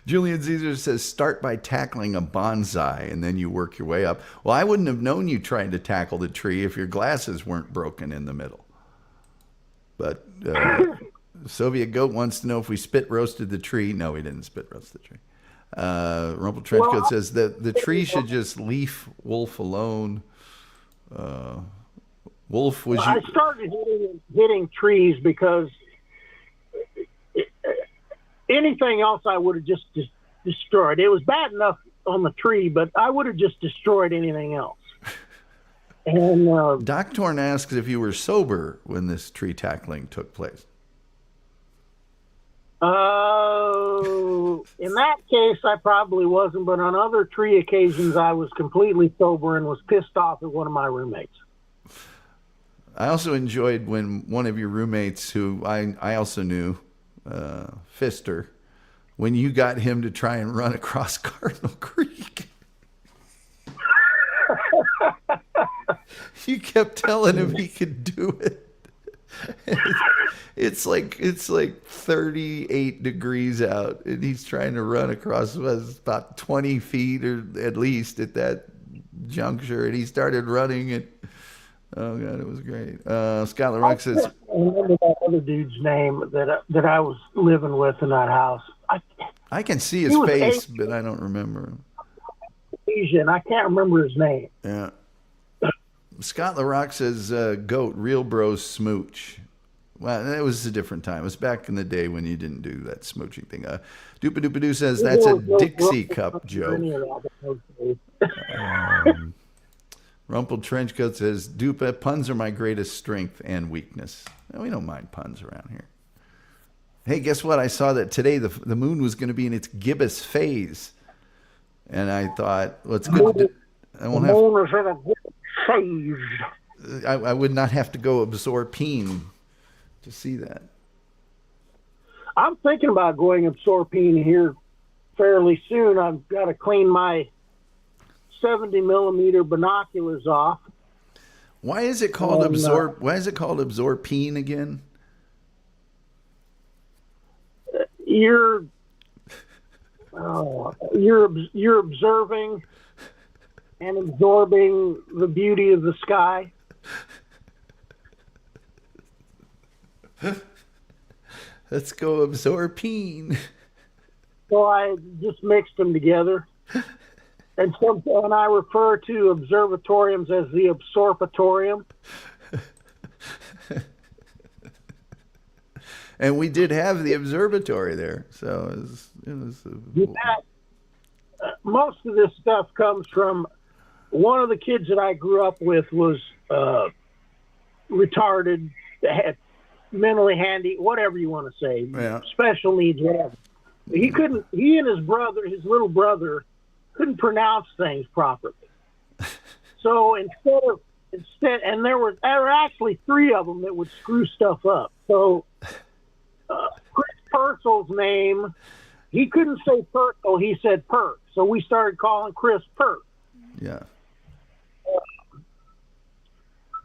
Julian Caesar says, start by tackling a bonsai, and then you work your way up. Well, I wouldn't have known you trying to tackle the tree if your glasses weren't broken in the middle. But Soviet Goat wants to know if we spit roasted the tree. No, we didn't spit roast the tree. Rumple Trenchcoat says that the tree should just leave Wolf alone. Wolf was. I started hitting trees because anything else I would have just destroyed. It was bad enough on the tree, but I would have just destroyed anything else. And Doc Torn asks if you were sober when this tree tackling took place. In that case, I probably wasn't, but on other tree occasions, I was completely sober and was pissed off at one of my roommates. I also enjoyed when one of your roommates, who I also knew, Fister, when you got him to try and run across Cardinal Creek. You kept telling him he could do it. It's like 38 degrees out, and he's trying to run across about 20 feet or at least at that juncture, and he started running, and oh god, it was great. Scott LaRock says, I remember that other dude's name that I was living with in that house. I can see his face, but I don't remember him. Asian. I can't remember his name. Yeah. Scott LaRock says, Goat, real bros smooch. Well, it was a different time. It was back in the day when you didn't do that smooching thing. Doopadoo says, that's a Dixie cup joke. Rumpled Trenchcoat says, Dupa, puns are my greatest strength and weakness. No, we don't mind puns around here. Hey, guess what? I saw that today the moon was going to be in its gibbous phase. And I thought, well, it's good. I won't have. Moon is in a good phase. I would not have to go absorbine to see that. I'm thinking about going absorbine here fairly soon. I've got to clean my 70 millimeter binoculars off. Why is it called Why is it called absorbine again? You're observing and absorbing the beauty of the sky. Let's go absorbine. So I just mixed them together. And I refer to observatoriums as the absorbatorium. And we did have the observatory there, so most of this stuff comes from one of the kids that I grew up with was retarded, mentally handy, whatever you want to say, special needs, whatever. He and his little brother, couldn't pronounce things properly. So instead, and there were actually three of them that would screw stuff up. So Chris Purcell's name, he couldn't say Purcell, he said Perk. So we started calling Chris Perk. Yeah.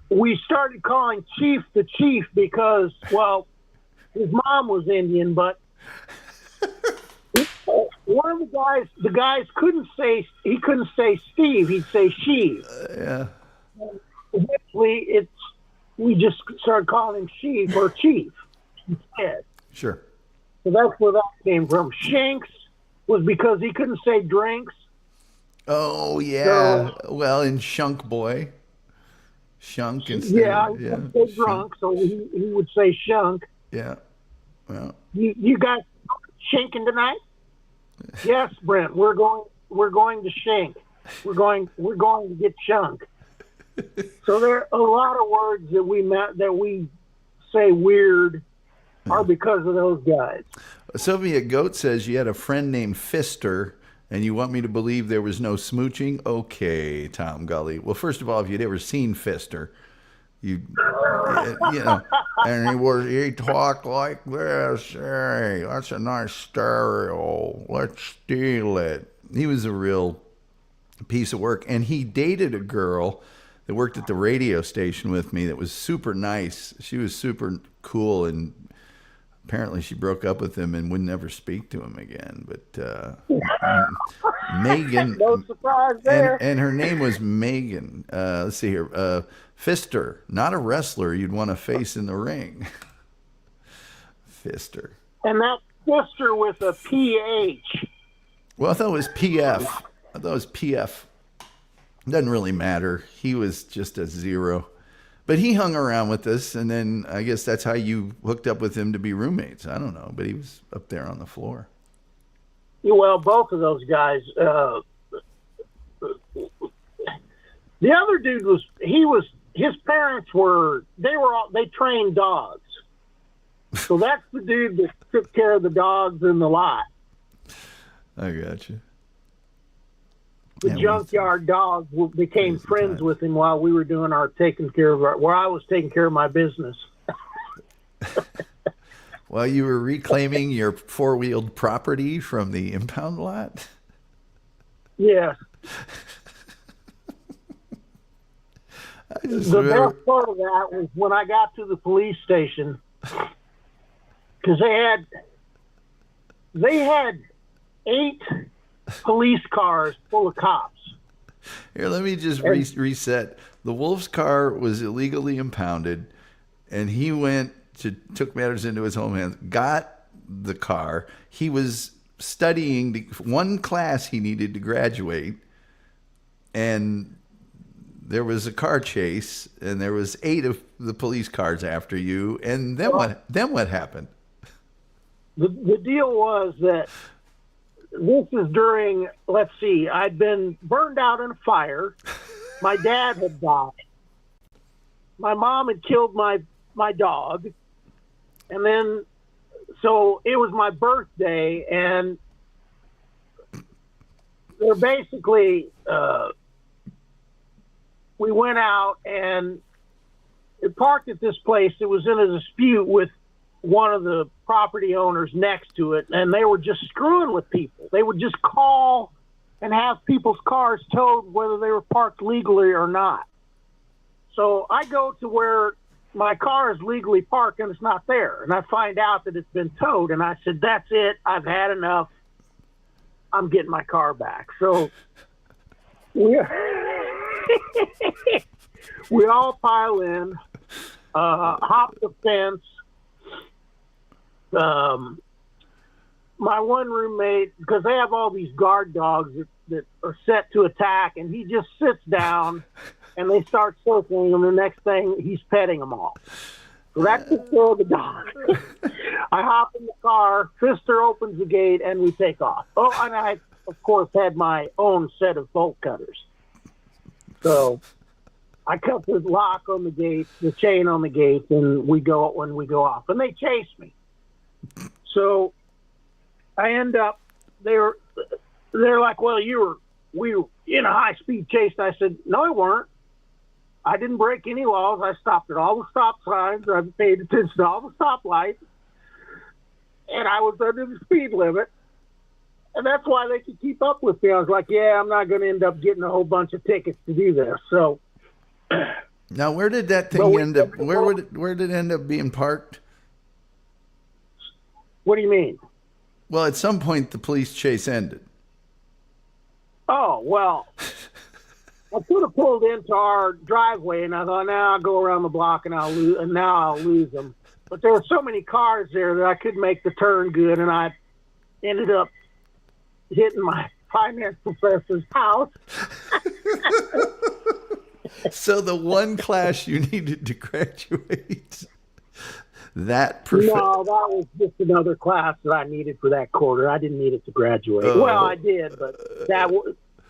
We started calling Chief the Chief because, well, his mom was Indian, but one of the guys couldn't say Steve, he'd say Sheev. Yeah. Eventually, we just started calling him Sheev or Chief instead. Sure. So that's where that came from. Shanks was because he couldn't say drinks. Oh yeah. Well, in Shunk Boy, Shunk instead. Yeah, he couldn't say drunk, so he would say Shunk. Yeah. Well. You guys shinking tonight? Yes, Brent. We're going to shink. We're going to get shunk. So there are a lot of words that we say weird are because of those guys. Sylvia Goat says you had a friend named Fister, and you want me to believe there was no smooching? Okay, Tom Gully. Well, first of all, if you'd ever seen Fister, you know, and he talked like this. Hey, that's a nice stereo. Let's steal it. He was a real piece of work, and he dated a girl that worked at the radio station with me that was super nice. She was super cool, and apparently she broke up with him and would never speak to him again. But Megan, no surprise there. And her name was Megan. Let's see here. Fister, not a wrestler you'd want to face in the ring. Fister. And that Fister with a PH. Well, I thought it was PF. Doesn't really matter. He was just a zero. But he hung around with us, and then I guess that's how you hooked up with him to be roommates. I don't know, but he was up there on the floor. Well, both of those guys. The other dude his parents they trained dogs. So that's the dude that took care of the dogs in the lot. I got you. The junkyard dogs became friends with him while we were doing where I was taking care of my business. While you were reclaiming your four-wheeled property from the impound lot? Yes. The best part of that was when I got to the police station, because they had 8 police cars full of cops. Here, let me just reset. The Wolf's car was illegally impounded, and he took matters into his own hands, got the car. He was studying one class he needed to graduate, and there was a car chase, and there was 8 of the police cars after you. And then what happened? The deal was that this is during, let's see, I'd been burned out in a fire. My dad had died. My mom had killed my dog. And then so it was my birthday, and they're basically, we went out and it parked at this place. It was in a dispute with one of the property owners next to it, and they were just screwing with people. They would just call and have people's cars towed whether they were parked legally or not. So I go to where my car is legally parked and it's not there. And I find out that it's been towed. And I said, that's it. I've had enough. I'm getting my car back. So we all pile in, hop the fence. My one roommate, because they have all these guard dogs that are set to attack, and he just sits down and they start circling, and the next thing he's petting them all. So that's the story of the dog. I hop in the car, Fister opens the gate, and we take off. Oh, and I, of course, had my own set of bolt cutters. So I cut the lock on the gate, the chain on the gate, and we go off. And they chase me. So I end up, they're like, well, we were in a high-speed chase. And I said, no, we weren't. I didn't break any laws. I stopped at all the stop signs. I paid attention to all the stoplights. And I was under the speed limit. And that's why they could keep up with me. I was like, yeah, I'm not going to end up getting a whole bunch of tickets to do this. So now, where did that thing end up? Where did it end up being parked? What do you mean? Well, at some point, the police chase ended. Oh, well, I could have pulled into our driveway, and I thought, now I'll go around the block, and I'll lose them. But there were so many cars there that I couldn't make the turn good, and I ended up hitting my finance professor's house. So the one class you needed to graduate, No, that was just another class that I needed for that quarter. I didn't need it to graduate. Well, I did, but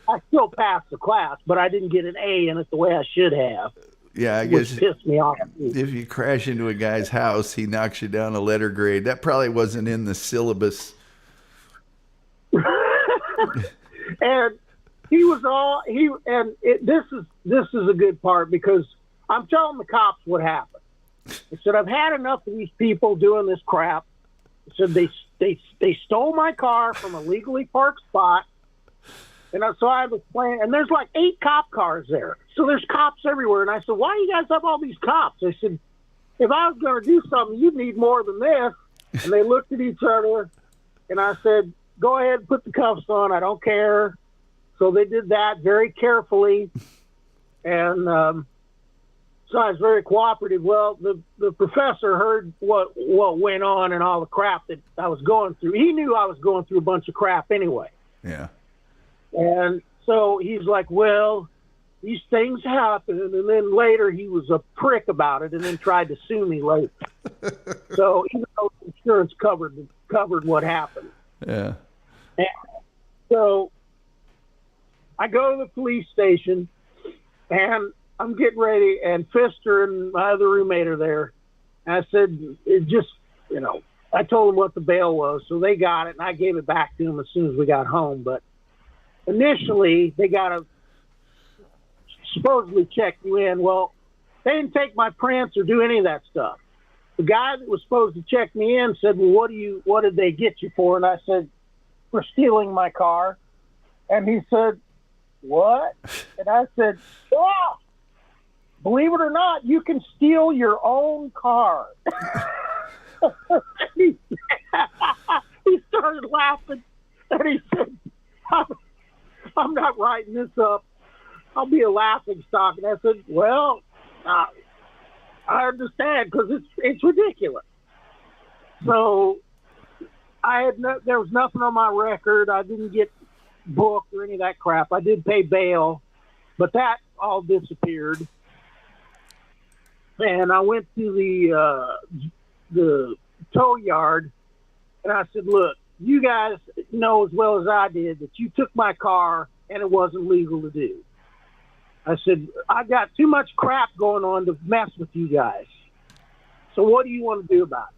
I still passed the class, but I didn't get an A in it the way I should have. Yeah, I guess which pissed me off. If you crash into a guy's house, he knocks you down a letter grade. That probably wasn't in the syllabus. And he was this is a good part, because I'm telling the cops what happened. I said, I've had enough of these people doing this crap. I said, they stole my car from a legally parked spot. And so I was playing, and there's like 8 cop cars there. So there's cops everywhere. And I said, why do you guys have all these cops? I said, if I was going to do something, you'd need more than this. And they looked at each other, and I said, go ahead and put the cuffs on. I don't care. So they did that very carefully. And so I was very cooperative. Well, the professor heard what went on and all the crap that I was going through. He knew I was going through a bunch of crap anyway. Yeah. And so he's like, well, these things happen. And then later he was a prick about it and then tried to sue me later. So even though insurance covered what happened. Yeah. And so I go to the police station, and I'm getting ready, and Fister and my other roommate are there. And I said, I told them what the bail was, so they got it, and I gave it back to them as soon as we got home. But initially, they got to supposedly check you in. Well, they didn't take my prints or do any of that stuff. The guy that was supposed to check me in said, well, what did they get you for? And I said, for stealing my car. And he said, what? And I said, oh, believe it or not, you can steal your own car. He started laughing, and he said, I'm not writing this up. I'll be a laughing stock. And I said, well, I understand, because it's ridiculous. So there was nothing on my record. I didn't get booked or any of that crap. I did pay bail, but that all disappeared. And I went to the tow yard, and I said, look, you guys know as well as I did that you took my car and it wasn't legal to do. I said, I got too much crap going on to mess with you guys. So what do you want to do about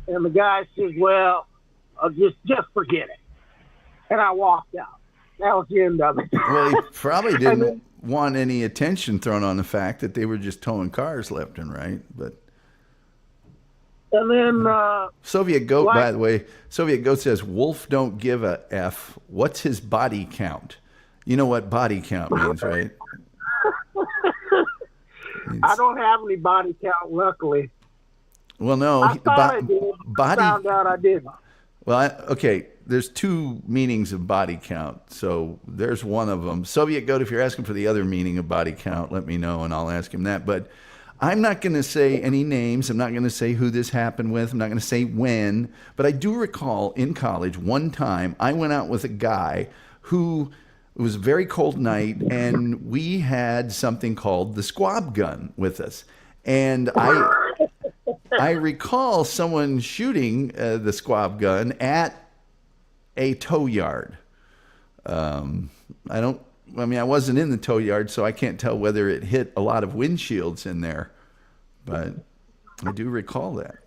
And the guy says, well, just forget it. And I walked out. That was the end of it. Well, he probably didn't want any attention thrown on the fact that they were just towing cars left and right. But and then Soviet Goat, by the way, Soviet Goat says, Wolf don't give a F. What's his body count? You know what body count means, right? I don't have any body count, luckily. Well, no. I thought I did. I found out I didn't. Well, okay. There's two meanings of body count. So there's one of them. Soviet Goat, if you're asking for the other meaning of body count, let me know and I'll ask him that. But I'm not going to say any names. I'm not going to say who this happened with. I'm not going to say when. But I do recall in college one time I went out with a guy who, it was a very cold night, and we had something called the squab gun with us. And I recall someone shooting the squab gun at a tow yard. I wasn't in the tow yard, so I can't tell whether it hit a lot of windshields in there, but I do recall that.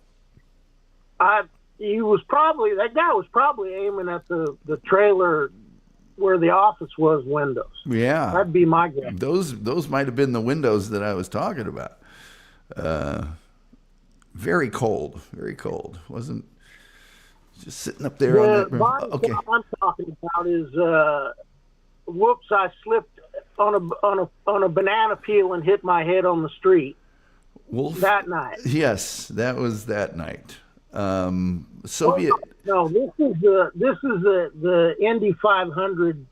That guy was probably aiming at the trailer where the office was windows. Yeah. That'd be my guess. Those might have been the windows that I was talking about. Very cold, very cold. Wasn't just sitting up there on that. Okay. What I'm talking about is, whoops! I slipped on a banana peel and hit my head on the street. Wolf? That night. Yes, that was that night. Soviet. No, this is the Indy 500.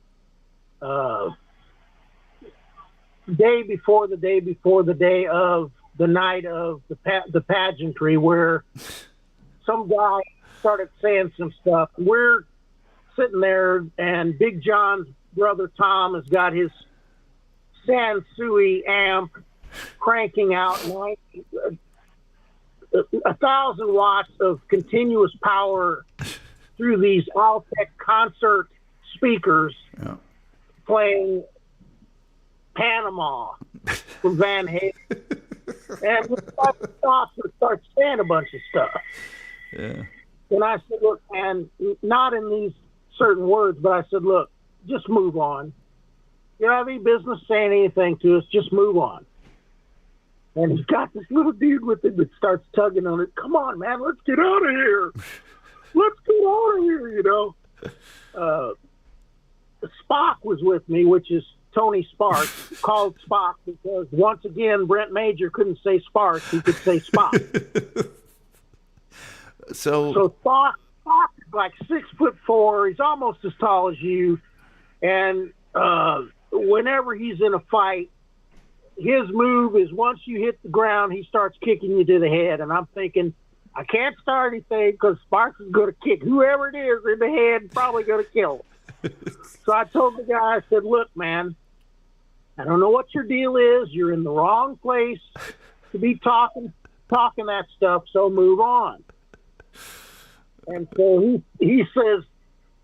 Day before the day of the night of the pageantry, where some guy started saying some stuff. We're sitting there, and Big John's brother Tom has got his Sansui amp cranking out 1,000 watts of continuous power through these Altec concert speakers, playing Panama from Van Halen. And we start saying a bunch of stuff. Yeah. And I said, look, man, not in these certain words, but I said, look, just move on. You don't have any business saying anything to us. Just move on. And he's got this little dude with him that starts tugging on it. Come on, man, let's get out of here. Let's get out of here, you know. Spock was with me, which is Tony Sparks, called Spock because, once again, Brent Major couldn't say Sparks. He could say Spock. So Spock is like 6'4". He's almost as tall as you. And whenever he's in a fight, his move is once you hit the ground, he starts kicking you to the head. And I'm thinking, I can't start anything because Sparks is going to kick whoever it is in the head and probably going to kill him. So I told the guy, I said, look, man, I don't know what your deal is. You're in the wrong place to be talking that stuff, so move on. And so he says,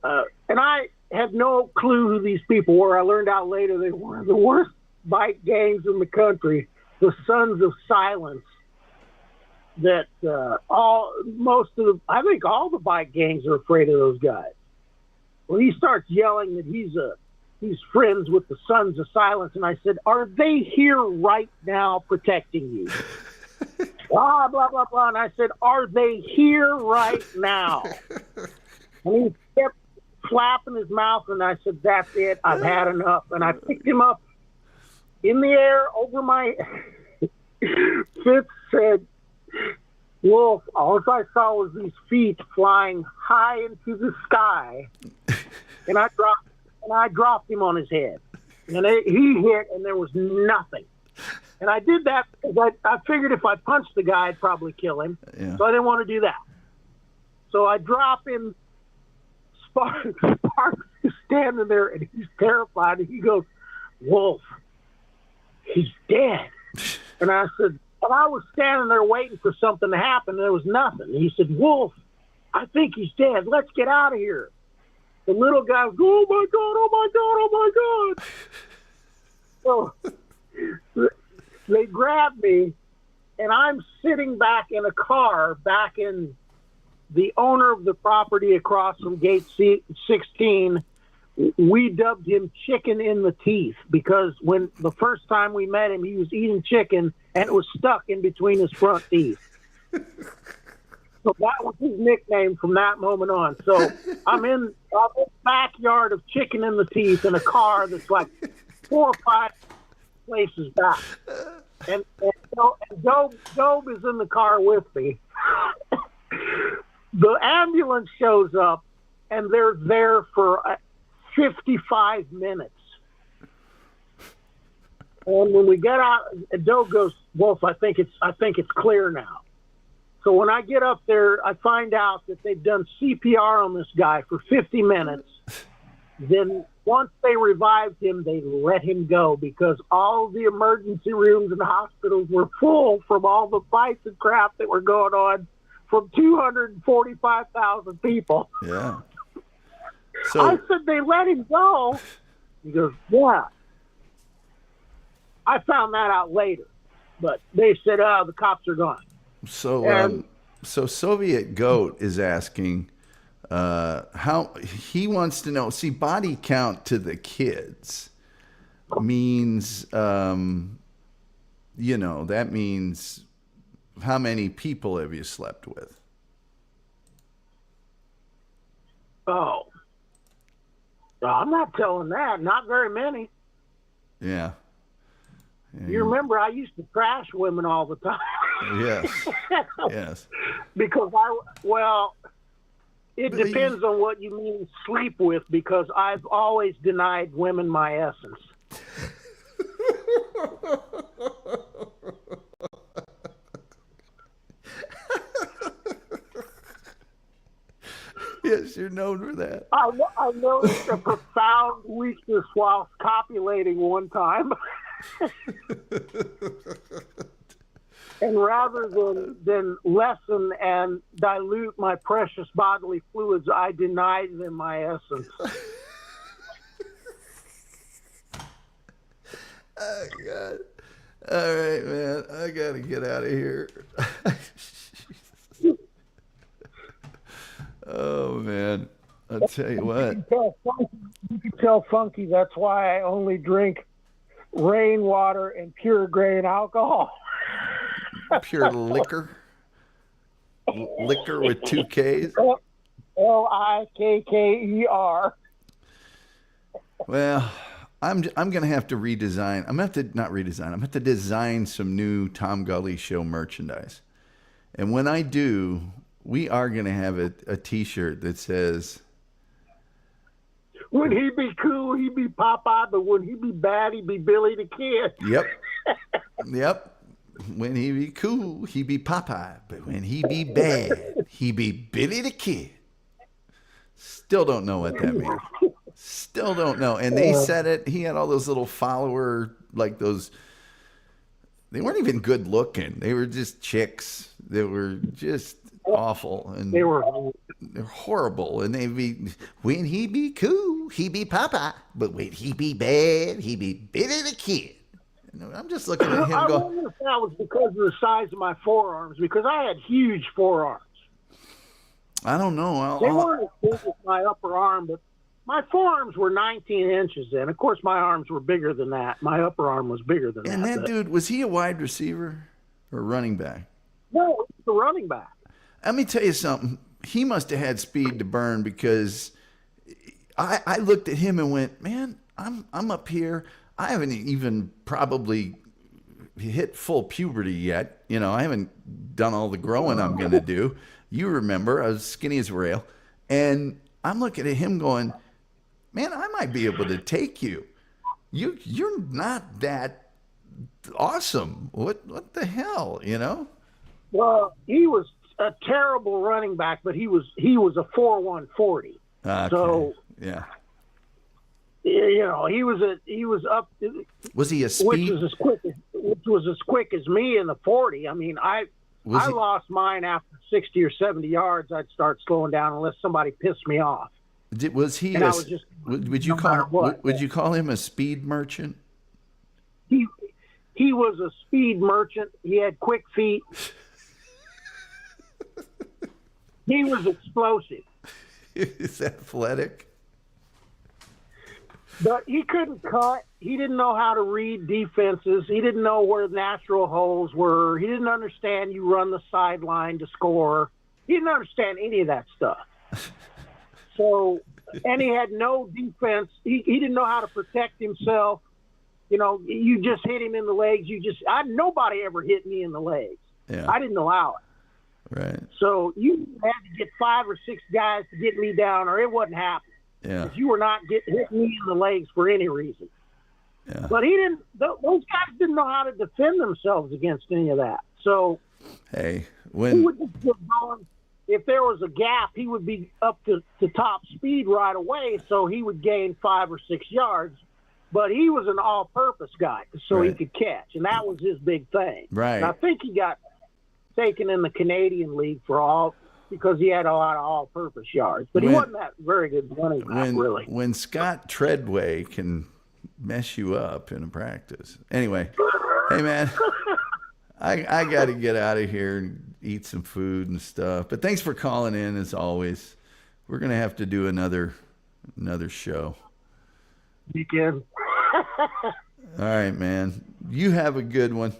and I had no clue who these people were. I learned out later they were the worst bike gangs in the country, the Sons of Silence. That I think all the bike gangs are afraid of those guys. Well, he starts yelling that he's friends with the Sons of Silence, and I said, "Are they here right now protecting you?" Blah blah blah blah. And I said, "Are they here right now?" And he kept flapping his mouth, and I said, "That's it. I've had enough." And I picked him up in the air over my. Fitz said, "Wolf, all I saw was these feet flying high into the sky," and I dropped him on his head, and he hit, and there was nothing. And I did that because I figured if I punched the guy, I'd probably kill him. Yeah. So I didn't want to do that. So I drop him. Sparks is standing there, and he's terrified. And he goes, "Wolf, he's dead." And I said, and I was standing there waiting for something to happen, and there was nothing. And he said, "Wolf, I think he's dead. Let's get out of here." The little guy goes, "Oh, my God, oh, my God, oh, my God." So they grabbed me, and I'm sitting back in a car back in the owner of the property across from gate 16, we dubbed him Chicken in the Teeth, because when the first time we met him, he was eating chicken and it was stuck in between his front teeth. So that was his nickname from that moment on. So I'm in the backyard of Chicken in the Teeth in a car that's like 4 or 5 places back. And Job is in the car with me. The ambulance shows up, and they're there for 55 minutes. And when we get out, Job goes, "Wolf, I think it's clear now." So when I get up there, I find out that they've done CPR on this guy for 50 minutes. Then once they revived him, they let him go, because all the emergency rooms and hospitals were full from all the fights and crap that were going on from 245,000 people. Yeah. I said, "They let him go?" He goes, "Yeah." I found that out later, but they said, "Oh, the cops are gone." So Soviet Goat is asking how he wants to know. See, body count to the kids means, that means how many people have you slept with? Oh, I'm not telling that. Not very many. Yeah. You remember I used to trash women all the time. Yes. Yes. Because it depends on what you mean sleep with, because I've always denied women my essence. Yes, you're known for that. I noticed a profound weakness while copulating one time. And rather than lessen and dilute my precious bodily fluids, I denied them my essence. Oh, God. All right, man. I got to get out of here. Oh, man. I'll tell you what. You can tell Funky that's why I only drink rainwater and pure grain alcohol. Pure liquor? Liquor with 2 Ks? Likker. Well, I'm going to have to redesign. I'm going to have to not redesign. I'm going to have to design some new Tom Gully Show merchandise. And when I do, we are going to have a T-shirt that says, "When he be cool, he be Popeye, but when he be bad, he be Billy the Kid." Yep. Yep. When he be cool, he be Popeye, but when he be bad, he be Billy the Kid. Still don't know what that means. Still don't know. And they said it. He had all those little follower, like those. They weren't even good looking. They were just chicks. They were just awful, and they're horrible. And they'd be, when he be cool, he be Popeye, but when he be bad, he be Billy the Kid. I'm just looking at him. I wonder if that was because of the size of my forearms, because I had huge forearms. I don't know. They weren't as big as my upper arm, but my forearms were 19 inches then. Of course, my arms were bigger than that. My upper arm was bigger than that. And that dude, was he a wide receiver or running back? No, he was a running back. Let me tell you something. He must have had speed to burn, because I looked at him and went, man, I'm up here. I haven't even probably hit full puberty yet. I haven't done all the growing I'm going to do. You remember, I was skinny as a rail. And I'm looking at him going, man, I might be able to take you. You're not that awesome. What the hell, Well, he was a terrible running back, but he was a 4.140. Okay. So yeah. He was up. Was he a speed? Which was as quick as me in the 40. I mean, I lost mine after 60 or 70 yards. I'd start slowing down unless somebody pissed me off. Was he? Would you call him a speed merchant? He was a speed merchant. He had quick feet. He was explosive. He's athletic. But he couldn't cut. He didn't know how to read defenses. He didn't know where natural holes were. He didn't understand you run the sideline to score. He didn't understand any of that stuff. So, and he had no defense. He didn't know how to protect himself. You know, you just hit him in the legs. Nobody ever hit me in the legs. Yeah. I didn't allow it. Right. So you had to get 5 or 6 guys to get me down, or it wasn't happening. Yeah. Because you were not hitting me in the legs for any reason. Yeah. But he didn't. Those guys didn't know how to defend themselves against any of that. So, hey, he would just get going. If there was a gap, he would be up to top speed right away. So he would gain 5 or 6 yards. But he was an all-purpose guy, so he could catch, and that was his big thing. Right. And I think he got taken in the Canadian League because he had a lot of all-purpose yards. But he wasn't that very good running back, really. When Scott Treadway can mess you up in a practice. Anyway, hey, man, I got to get out of here and eat some food and stuff. But thanks for calling in, as always. We're going to have to do another show. You can. All right, man. You have a good one.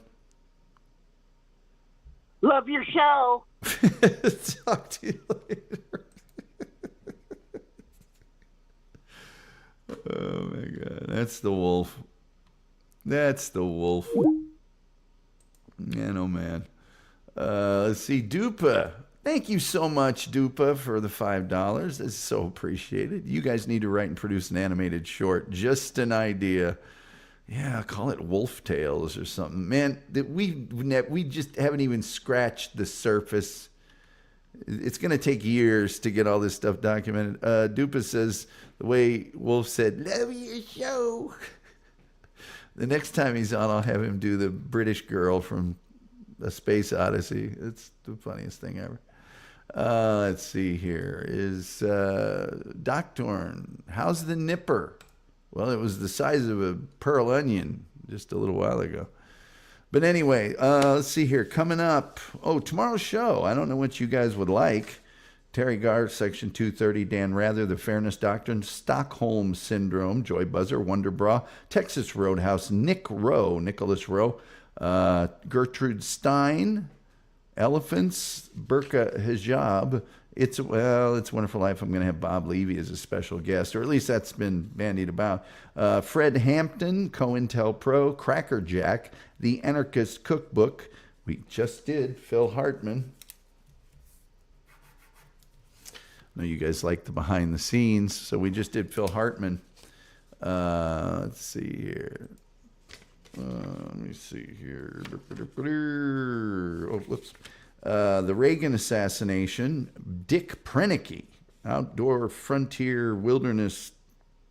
Love your show. Talk to you later. Oh, my God. That's the wolf. That's the wolf. Man, oh, man. Let's see. Dupa. Thank you so much, Dupa, for the $5. This is so appreciated. You guys need to write and produce an animated short. Just an idea. Yeah, call it Wolf Tales or something. Man, we just haven't even scratched the surface. It's going to take years to get all this stuff documented. Dupa says, the way Wolf said, love your show. The next time he's on, I'll have him do the British girl from A Space Odyssey. It's the funniest thing ever. Let's see here. Is Doctorn, how's the nipper? Well, it was the size of a pearl onion just a little while ago. But anyway, let's see here. Coming up, tomorrow's show. I don't know what you guys would like. Terry Garr, Section 230, Dan Rather, The Fairness Doctrine, Stockholm Syndrome, Joy Buzzer, Wonder Bra, Texas Roadhouse, Nicholas Rowe, Gertrude Stein, Elephants, Burqa Hijab. It's a Wonderful Life. I'm going to have Bob Levy as a special guest, or at least that's been bandied about. Fred Hampton, COINTELPRO, Cracker Jack, The Anarchist Cookbook. We just did Phil Hartman. I know you guys like the behind the scenes, so we just did Phil Hartman. Let's see here. Let me see here. Oh, whoops. The Reagan assassination. Dick Prenicky, outdoor frontier wilderness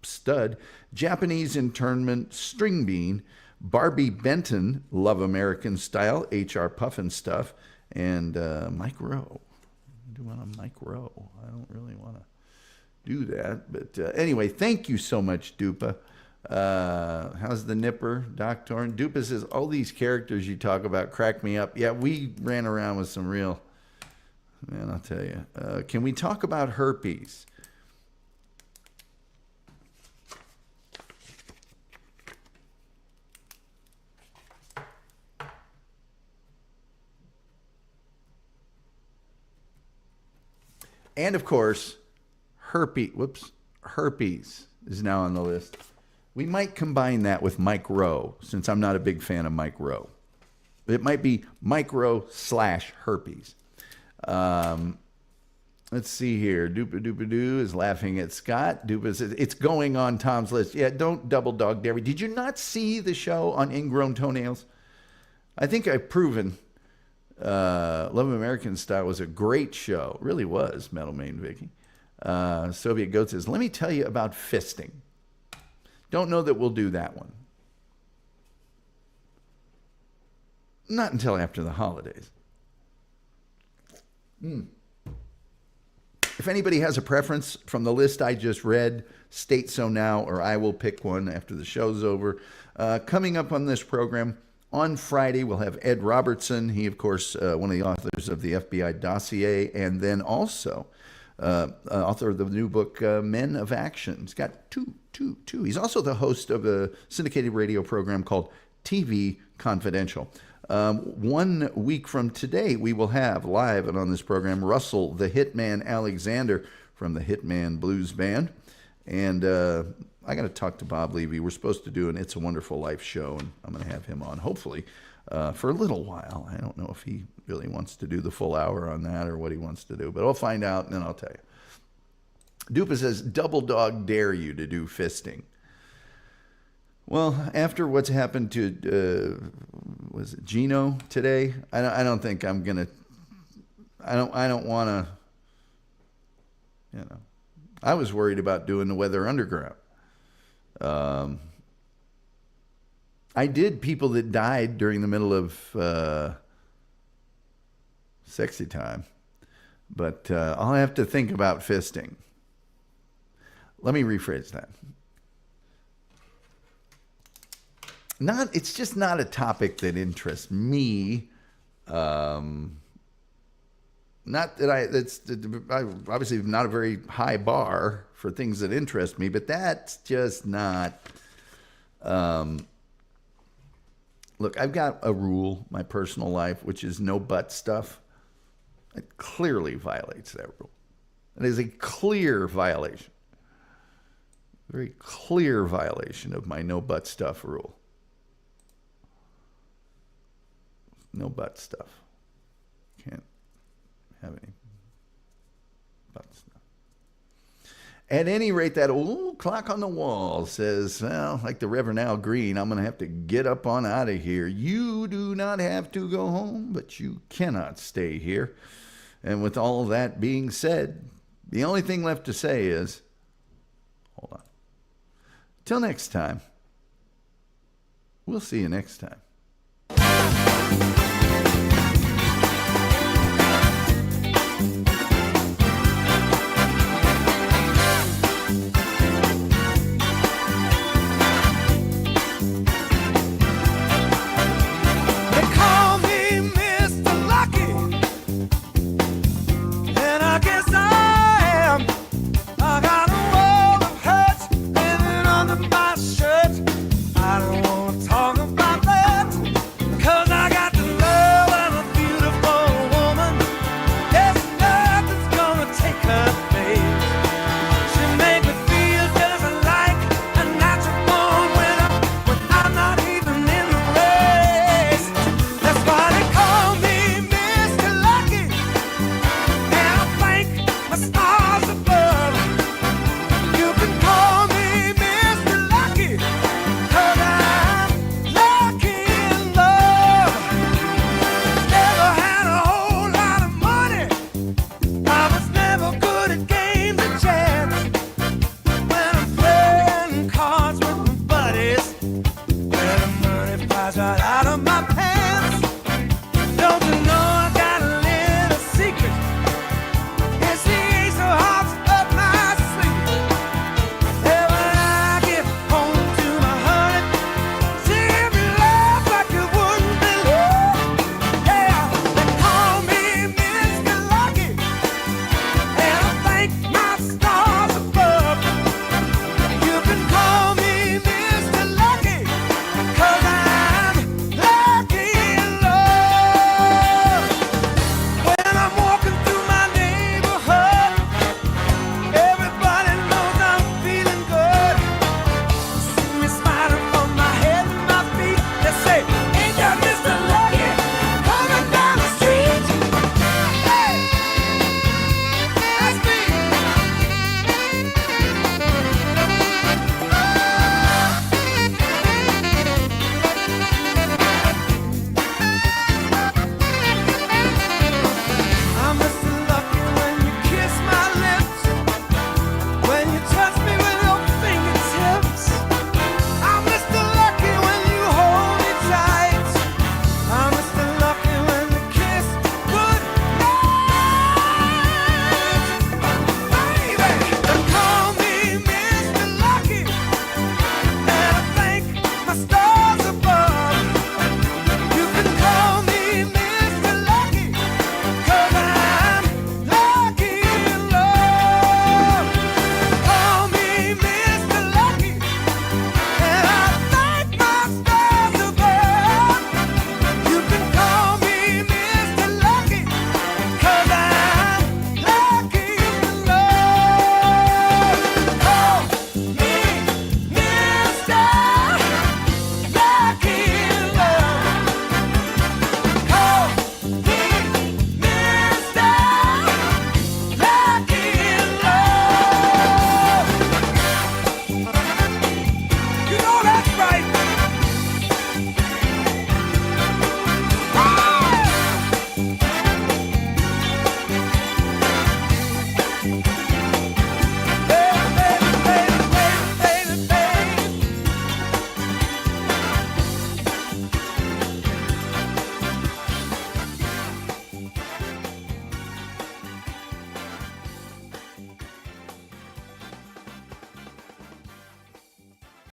stud. Japanese internment. String Bean. Barbie Benton, Love American Style. H.R. Puffin Stuff. And Mike Rowe. I do want a Mike Rowe. I don't really want to do that. But anyway, thank you so much, Dupa. How's the nipper, Doc Torn? Dupa says, all these characters you talk about crack me up. Yeah, we ran around with some real, man, I'll tell you. Can we talk about herpes? And of course, herpes is now on the list. We might combine that with Mike Rowe, since I'm not a big fan of Mike Rowe. It might be Mike Rowe / herpes. Let's see here. Doo is laughing at Scott. Dupa says, it's going on Tom's list. Yeah, don't double dog dairy. Did you not see the show on Ingrown Toenails? I think I've proven Love American Style was a great show. It really was, Metal Main Vicky. Soviet Goat says, let me tell you about fisting. Don't know that we'll do that one. Not until after the holidays. If anybody has a preference from the list I just read, state so now, or I will pick one after the show's over. Coming up on this program, On Friday, we'll have Ed Robertson. He, of course, one of the authors of the FBI dossier, and then also author of the new book, Men of Action. He's got two. He's also the host of a syndicated radio program called TV Confidential. 1 week from today, we will have live and on this program Russell the Hitman Alexander from the Hitman Blues Band. And I got to talk to Bob Levy. We're supposed to do an It's a Wonderful Life show, and I'm going to have him on, hopefully, for a little while. I don't know if he really wants to do the full hour on that or what he wants to do, but I'll find out, and then I'll tell you. Dupa says, double dog dare you to do fisting. Well, after what's happened to, was it Gino today? I don't think I'm going to, I don't want to, you know. I was worried about doing the Weather Underground. I did people that died during the middle of sexy time, but I'll have to think about fisting. Let me rephrase that. It's just not a topic that interests me. Not that I obviously not a very high bar for things that interest me, but that's just not. Look, I've got a rule, my personal life, which is no butt stuff. It clearly violates that rule. It is a clear violation. Very clear violation of my no butt stuff rule. No butt stuff. Can't have any butt stuff. At any rate, that old clock on the wall says, well, like the Reverend Al Green, I'm going to have to get up on out of here. You do not have to go home, but you cannot stay here. And with all that being said, the only thing left to say is, hold on. Till next time. We'll see you next time.